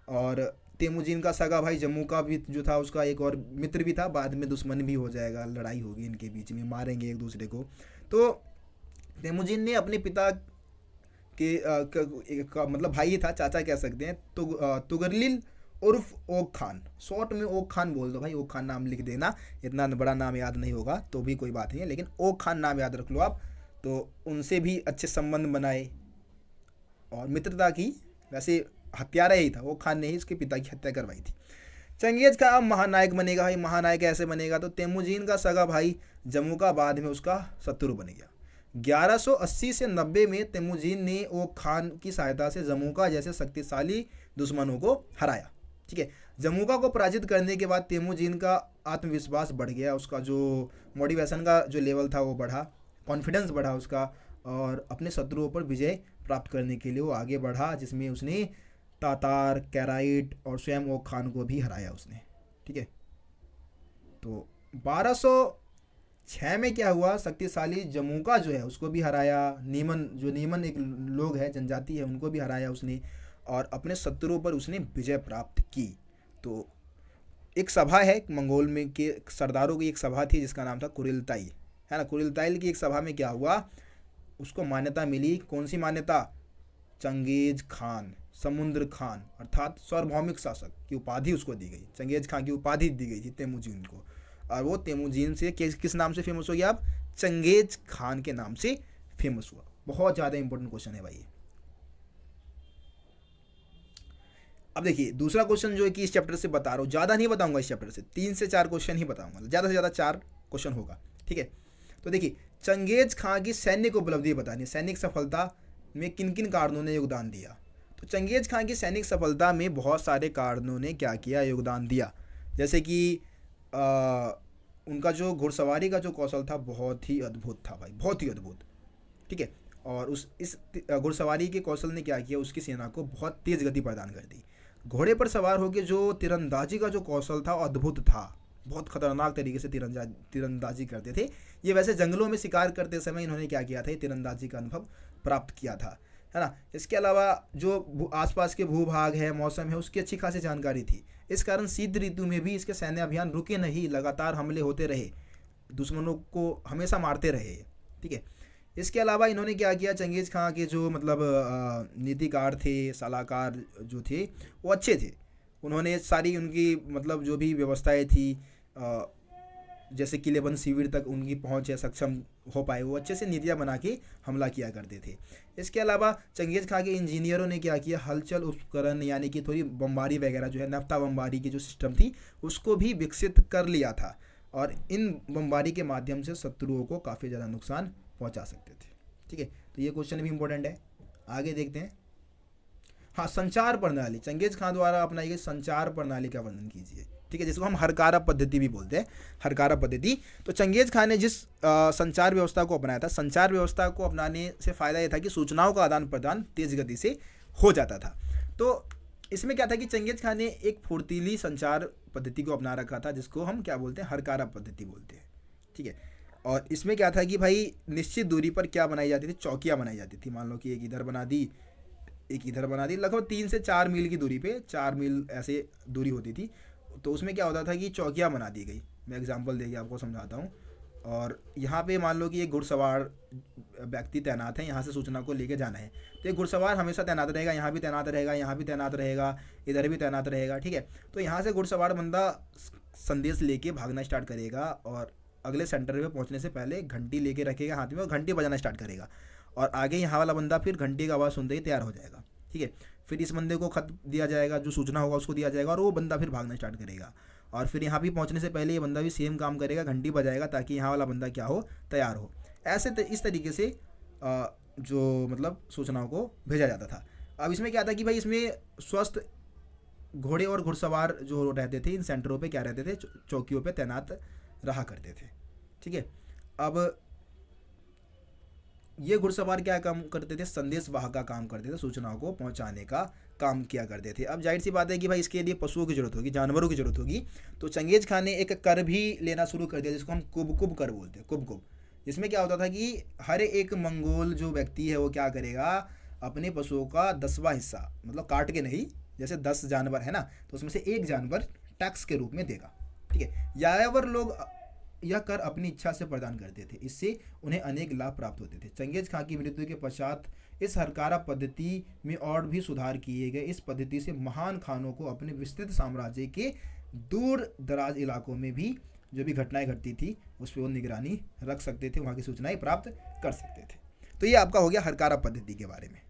और तेमुजीन का सगा भाई जम्मू का भी जो था, उसका एक और मित्र भी था, बाद में दुश्मन भी हो जाएगा, लड़ाई होगी इनके बीच में, मारेंगे एक दूसरे को। तो तेमुजीन ने अपने पिता के मतलब भाई था, चाचा कह सकते हैं, तो तुगरलिल उर्फ ओक खान, शॉर्ट में ओक खान बोल दो भाई, ओक खान नाम लिख देना, इतना बड़ा नाम याद नहीं होगा तो भी कोई बात नहीं है, लेकिन ओक खान नाम याद रख लो आप। तो उनसे भी अच्छे संबंध बनाए और मित्रता की। वैसे हत्यारा ही था, ओक खान ने ही इसके पिता की हत्या करवाई थी। चंगेज खान अब महानायक बनेगा भाई, महानायक ऐसे बनेगा, तो तेमुजीन का सगा भाई जम्मू का बाद में उसका शत्रु बन गया। 1180 से 90 में तेमुजीन ने ओक खान की सहायता से जमुका जैसे शक्तिशाली दुश्मनों को हराया। ठीक है, जमुका को पराजित करने के बाद तेमुजीन का आत्मविश्वास बढ़ गया, उसका जो मोटिवेशन का जो लेवल था वो बढ़ा, कॉन्फिडेंस बढ़ा उसका, और अपने शत्रुओं पर विजय प्राप्त करने के लिए वो आगे बढ़ा, जिसमें उसने तातार, कैराइट और स्वयं ओक खान को भी हराया उसने। ठीक है, तो 1206 में क्या हुआ, शक्तिशाली जमुका जो है उसको भी हराया, नीमन एक लोग है, जनजाति है, उनको भी हराया उसने, और अपने शत्रुओं पर उसने विजय प्राप्त की। तो एक सभा है मंगोल में के सरदारों की, एक सभा थी जिसका नाम था कुरिलताई, है ना। कुरिलताई की एक सभा में क्या हुआ, उसको मान्यता मिली, कौन सी मान्यता, चंगेज खान, समुद्र खान, अर्थात सार्वभौमिक शासक की उपाधि उसको दी गई, चंगेज खान की उपाधि दी गई थी तेमुजीन को। और वो तेमुजीन से किस नाम से फेमस हो गया, आप चंगेज खान के नाम से फेमस हुआ। बहुत ज़्यादा इंपॉर्टेंट क्वेश्चन है भाई। अब देखिए दूसरा क्वेश्चन जो है कि इस चैप्टर से बता रहा हूँ, ज़्यादा नहीं बताऊंगा इस चैप्टर से, 3 से 4 क्वेश्चन ही बताऊंगा, ज़्यादा से ज़्यादा 4 क्वेश्चन होगा। ठीक है, तो देखिए चंगेज खान की सैनिक उपलब्धि बतानी, सैनिक सफलता में किन किन कारणों ने योगदान दिया। तो चंगेज खान की सैनिक सफलता में बहुत सारे कारणों ने क्या किया, योगदान दिया। जैसे कि उनका जो घुड़सवारी का जो कौशल था बहुत ही अद्भुत था भाई, बहुत ही अद्भुत। ठीक है, और इस घुड़सवारी के कौशल ने क्या किया, उसकी सेना को बहुत तेज़ गति प्रदान कर दी। घोड़े पर सवार होकर जो तीरंदाजी का जो कौशल था अद्भुत था, बहुत खतरनाक तरीके से तीरंदाजी करते थे ये। वैसे जंगलों में शिकार करते समय इन्होंने क्या किया था, ये तीरंदाजी का अनुभव प्राप्त किया था, है ना। इसके अलावा जो आसपास के भूभाग है, मौसम है, उसकी अच्छी खासी जानकारी थी। इस कारण शीत ऋतु में भी इसके सैन्य अभियान रुके नहीं, लगातार हमले होते रहे, दुश्मनों को हमेशा मारते रहे। ठीक है, इसके अलावा इन्होंने क्या किया, चंगेज खां के जो मतलब नीतिकार थे, सलाहकार जो थे वो अच्छे थे। उन्होंने सारी उनकी मतलब जो भी व्यवस्थाएं थी, जैसे किलेबंद शिविर तक उनकी पहुंच है, सक्षम हो पाए, वो अच्छे से नीतियाँ बना के हमला किया करते थे। इसके अलावा चंगेज खां के इंजीनियरों ने क्या किया, हलचल उपकरण यानी कि थोड़ी बमबारी वगैरह जो है, नफ्ता बमबारी की जो सिस्टम थी उसको भी विकसित कर लिया था, और इन बमबारी के माध्यम से शत्रुओं को काफ़ी ज़्यादा नुकसान पहुंचा सकते थे। ठीक है, तो ये क्वेश्चन भी इंपॉर्टेंट है। आगे देखते हैं। हाँ, संचार प्रणाली, चंगेज खां द्वारा अपनाई गई संचार प्रणाली का वर्णन कीजिए। ठीक है, जिसको हम हरकारा पद्धति भी बोलते हैं, हरकारा पद्धति। तो चंगेज खां ने जिस संचार व्यवस्था को अपनाया था, संचार व्यवस्था को अपनाने से फ़ायदा ये था कि सूचनाओं का आदान प्रदान तेज गति से हो जाता था। तो इसमें क्या था कि चंगेज खां ने एक फुर्तीली संचार पद्धति को अपना रखा था, जिसको हम क्या बोलते हैं, हरकारा पद्धति बोलते हैं। ठीक है, और इसमें क्या था कि भाई निश्चित दूरी पर क्या बनाई जाती थी, चौकियाँ बनाई जाती थी। मान लो कि एक इधर बना दी, एक इधर बना दी, लगभग 3 से 4 मील की दूरी पे, 4 मील ऐसे दूरी होती थी। तो उसमें क्या होता था कि चौकियाँ बना दी गई। मैं एग्जांपल देके आपको समझाता हूँ। और यहाँ पे मान लो कि एक घुड़सवार व्यक्ति तैनात है, यहाँ से सूचना को लेके जाना है, तो एक घुड़सवार हमेशा तैनात रहेगा, यहाँ भी तैनात रहेगा, यहाँ भी तैनात रहेगा, इधर भी तैनात रहेगा। ठीक है, तो यहाँ से घुड़सवार बंदा संदेश लेके भागना स्टार्ट करेगा, और अगले सेंटर पे पहुंचने से पहले घंटी लेके रखेगा हाथ में, और घंटी बजाना स्टार्ट करेगा, और आगे यहाँ वाला बंदा फिर घंटी का आवाज़ सुनते ही तैयार हो जाएगा। ठीक है, फिर इस बंदे को खत दिया जाएगा, जो सूचना होगा उसको दिया जाएगा, और वो बंदा फिर भागना स्टार्ट करेगा। और फिर यहाँ भी पहुँचने से पहले ये बंदा भी सेम काम करेगा, घंटी बजाएगा ताकि यहाँ वाला बंदा क्या हो, तैयार हो। ऐसे इस तरीके से जो मतलब सूचनाओं को भेजा जाता था। अब इसमें क्या था कि भाई इसमें स्वस्थ घोड़े और घुड़सवार जो रहते थे इन सेंटरों पे क्या रहते थे, चौकियों पे तैनात रहा करते थे। ठीक है, अब ये घुड़सवार क्या काम करते थे, संदेश वाहक का काम करते थे, सूचनाओं को पहुंचाने का काम किया करते थे। अब जाहिर सी बात है कि भाई इसके लिए पशुओं की जरूरत होगी, जानवरों की जरूरत होगी। तो चंगेज खान ने एक कर भी लेना शुरू कर दिया जिसको हम कुब कर बोलते हैं, कुब। जिसमें क्या होता था कि हर एक मंगोल जो व्यक्ति है वो क्या करेगा, अपने पशुओं का 10वां हिस्सा, मतलब काट के नहीं, जैसे 10 जानवर है ना, तो उसमें से एक जानवर टैक्स के रूप में देगा। ठीक है, यायावर लोग यह कर अपनी इच्छा से प्रदान करते थे, इससे उन्हें अनेक लाभ प्राप्त होते थे। चंगेज खां की मृत्यु के पश्चात इस हरकारा पद्धति में और भी सुधार किए गए। इस पद्धति से महान खानों को अपने विस्तृत साम्राज्य के दूर दराज इलाकों में भी जो भी घटनाएं घटती थी उस पर वो निगरानी रख सकते थे, वहाँ की सूचनाएं प्राप्त कर सकते थे। तो ये आपका हो गया हरकारा पद्धति के बारे में।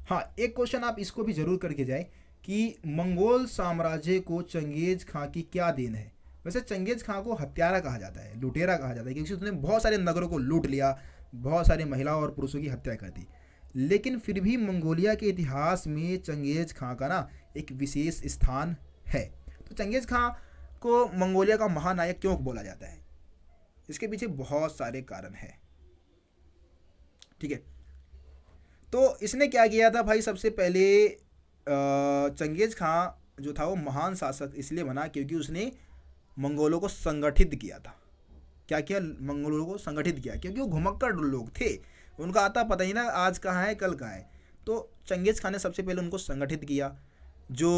हाँ, एक क्वेश्चन आप इसको भी जरूर करके जाए कि मंगोल साम्राज्य को चंगेज खां की क्या देन है। वैसे चंगेज खां को हत्यारा कहा जाता है, लुटेरा कहा जाता है, क्योंकि उसने बहुत सारे नगरों को लूट लिया, बहुत सारे महिलाओं और पुरुषों की हत्या कर दी। लेकिन फिर भी मंगोलिया के इतिहास में चंगेज खां का ना एक विशेष स्थान है। तो चंगेज खां को मंगोलिया का महानायक क्यों बोला जाता है, इसके पीछे बहुत सारे कारण हैं। ठीक है, तो इसने क्या किया था भाई, सबसे पहले चंगेज खां जो था वो महान शासक इसलिए बना क्योंकि उसने मंगोलों को संगठित किया था। क्या किया, मंगोलों को संगठित किया, क्योंकि वो घुमक्कड़ लोग थे, उनका आता पता ही ना आज कहाँ है कल कहाँ है। तो चंगेज खान ने सबसे पहले उनको संगठित किया। जो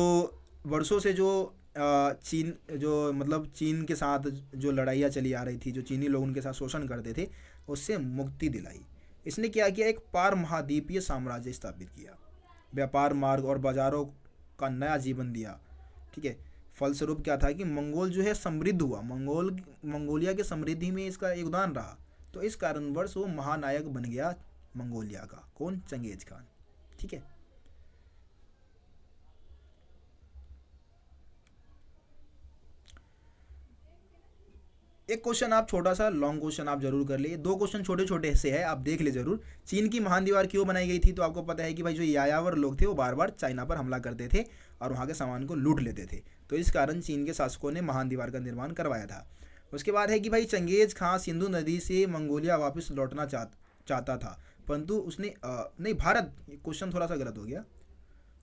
वर्षों से जो चीन जो मतलब चीन के साथ जो लड़ाइयाँ चली आ रही थी, जो चीनी लोग उनके साथ शोषण करते थे, उससे मुक्ति दिलाई। इसने क्या किया, एक पार महाद्वीपीय साम्राज्य स्थापित किया, व्यापार मार्ग और बाजारों का नया जीवन दिया। ठीक है, फलस्वरूप क्या था कि मंगोल जो है समृद्ध हुआ, मंगोलिया के समृद्धि में इसका योगदान रहा। तो इस कारणवश वो महानायक बन गया मंगोलिया का, कौन, चंगेज खान। ठीक है, एक क्वेश्चन आप छोटा सा लॉन्ग क्वेश्चन आप जरूर कर लिए, 2 क्वेश्चन छोटे छोटे से है, आप देख ले जरूर। चीन की महान दीवार क्यों बनाई गई थी, तो आपको पता है कि भाई जो यायावर लोग थे वो बार बार चाइना पर हमला करते थे और वहाँ के सामान को लूट लेते थे, तो इस कारण चीन के शासकों ने महान दीवार का निर्माण करवाया था। उसके बाद है कि भाई चंगेज खां सिंधु नदी से मंगोलिया वापस लौटना चाहता था, परंतु उसने नहीं, भारत, क्वेश्चन थोड़ा सा गलत हो गया।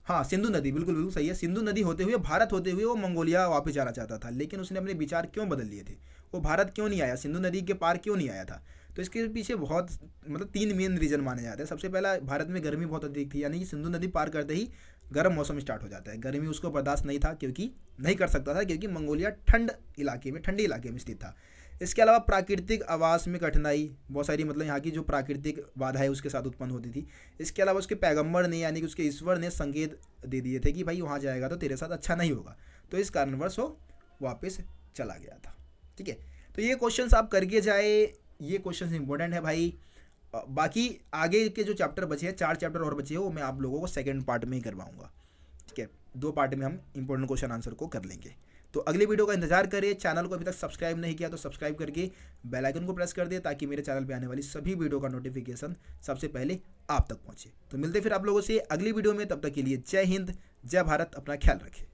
हाँ, सिंधु नदी, बिल्कुल बिल्कुल सही है। सिंधु नदी होते हुए, भारत होते हुए वो मंगोलिया वापस जाना चाहता था, लेकिन उसने अपने विचार क्यों बदल लिए थे, वो भारत क्यों नहीं आया, सिंधु नदी के पार क्यों नहीं आया था। तो इसके पीछे बहुत मतलब 3 मेन रीजन माने जाते हैं। सबसे पहला, भारत में गर्मी बहुत अधिक थी, यानी कि सिंधु नदी पार करते ही गर्म मौसम स्टार्ट हो जाता है। गर्मी उसको बर्दाश्त नहीं था, क्योंकि नहीं कर सकता था, क्योंकि मंगोलिया ठंडे इलाके में स्थित था। इसके अलावा प्राकृतिक आवास में कठिनाई बहुत सारी, मतलब यहाँ की जो प्राकृतिक बाधा है उसके साथ उत्पन्न होती थी। इसके अलावा उसके पैगंबर ने, यानी कि उसके ईश्वर ने संकेत दे दिए थे कि भाई वहाँ जाएगा तो तेरे साथ अच्छा नहीं होगा, तो इस कारणवश वो वापस चला गया था। ठीक है, तो ये क्वेश्चंस आप करके जाए, ये क्वेश्चंस इंपॉर्टेंट है भाई। बाकी आगे के जो चैप्टर बचे हैं, 4 चैप्टर और बचे हैं, वो मैं आप लोगों को सेकंड पार्ट में ही करवाऊंगा। ठीक है, 2 पार्ट में हम इंपॉर्टेंट क्वेश्चन आंसर को कर लेंगे। तो अगली वीडियो का इंतजार करिए। चैनल को अभी तक सब्सक्राइब नहीं किया तो सब्सक्राइब करके बेल आइकन को प्रेस कर दिए, ताकि मेरे चैनल पे आने वाली सभी वीडियो का नोटिफिकेशन सबसे पहले आप तक पहुंचे। तो मिलते फिर आप लोगों से अगली वीडियो में, तब तक के लिए जय हिंद, जय भारत, अपना ख्याल रखें।